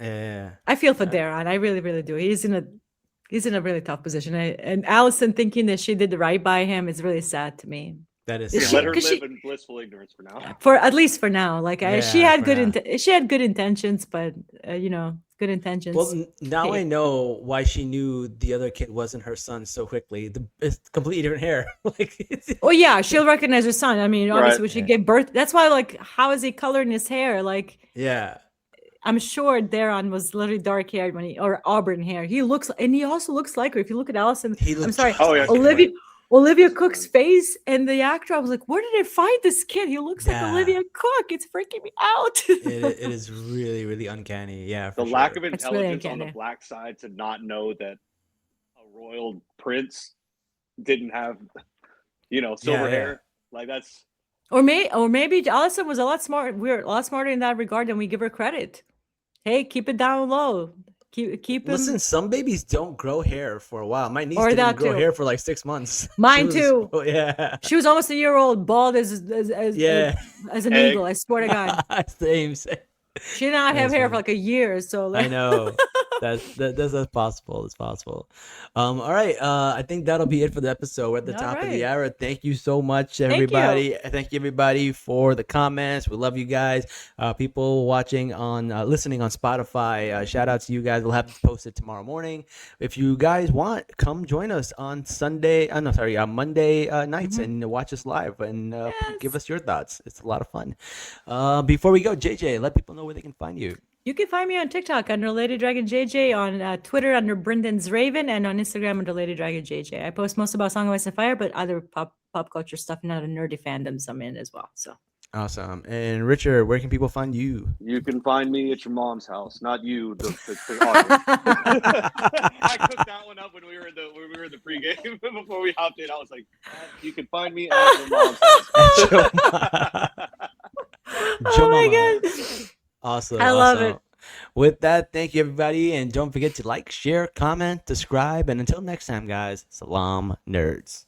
Yeah. I feel for Darren. I really, really do. He's in a really tough position. And Allison thinking that she did the right by him is really sad to me. That is. Is Yeah, she- let her 'cause live she- in blissful ignorance for now. For at least for now. Like she Yeah, had for good now. she had good intentions, but good intentions. Well, now Hey. I know why she knew the other kid wasn't her son so quickly. It's completely different hair. Like, Oh yeah, she'll recognize her son. I mean, obviously Right. when she gave birth, that's why like how is he coloring his hair? Like yeah. I'm sure Darren was literally dark haired or auburn hair. He also looks like her. If you look at Allison, He I'm looks sorry, just Oh, yeah. like her. Olivia Cook's face and the actor. I was like, where did they find this kid? He looks Yeah. like Olivia Cook. It's freaking me out. It is really, really uncanny. Yeah. The For lack sure. of It's really intelligence on the uncanny. black side to not know that a royal prince didn't have, silver Yeah. hair. Like that's Or maybe Allison was a lot smart. We're a lot smarter in that regard than we give her credit. Hey, keep it down low. Keep him. Listen, some babies don't grow hair for a while. My niece Or didn't that grow too. hair for like 6 months. Mine too. Oh, yeah. She was almost a year old, bald as Yeah. as an Egg. eagle. I swear to God, Same. she did not have That's hair funny. for like a year. So I know. That's possible. It's possible. All right. I think that'll be it for the episode. We're at the All top of the right. hour. Thank you so much, you. everybody. Thank you, everybody, for the comments. We love you guys. People watching listening on Spotify. Shout out to you guys. We'll have it posted tomorrow morning. If you guys want, come join us on Monday nights and watch us live and give us your thoughts. It's a lot of fun. Before we go, JJ, let people know where they can find you. You can find me on TikTok under Lady Dragon JJ, on Twitter under Brendan's Raven, and on Instagram under Lady Dragon JJ. I post most about Song of Ice and Fire, but other pop culture stuff and other nerdy fandoms I'm in as well. So Awesome. And Richard, where can people find you? you can find me at your mom's house, not you. The audience. I cooked that one up when we were in the pregame before we hopped in. I was like, you can find me at your mom's house. oh my God. Awesome. I love awesome. it. With that, thank you, everybody. And don't forget to like, share, comment, subscribe. And until next time, guys, salam, nerds.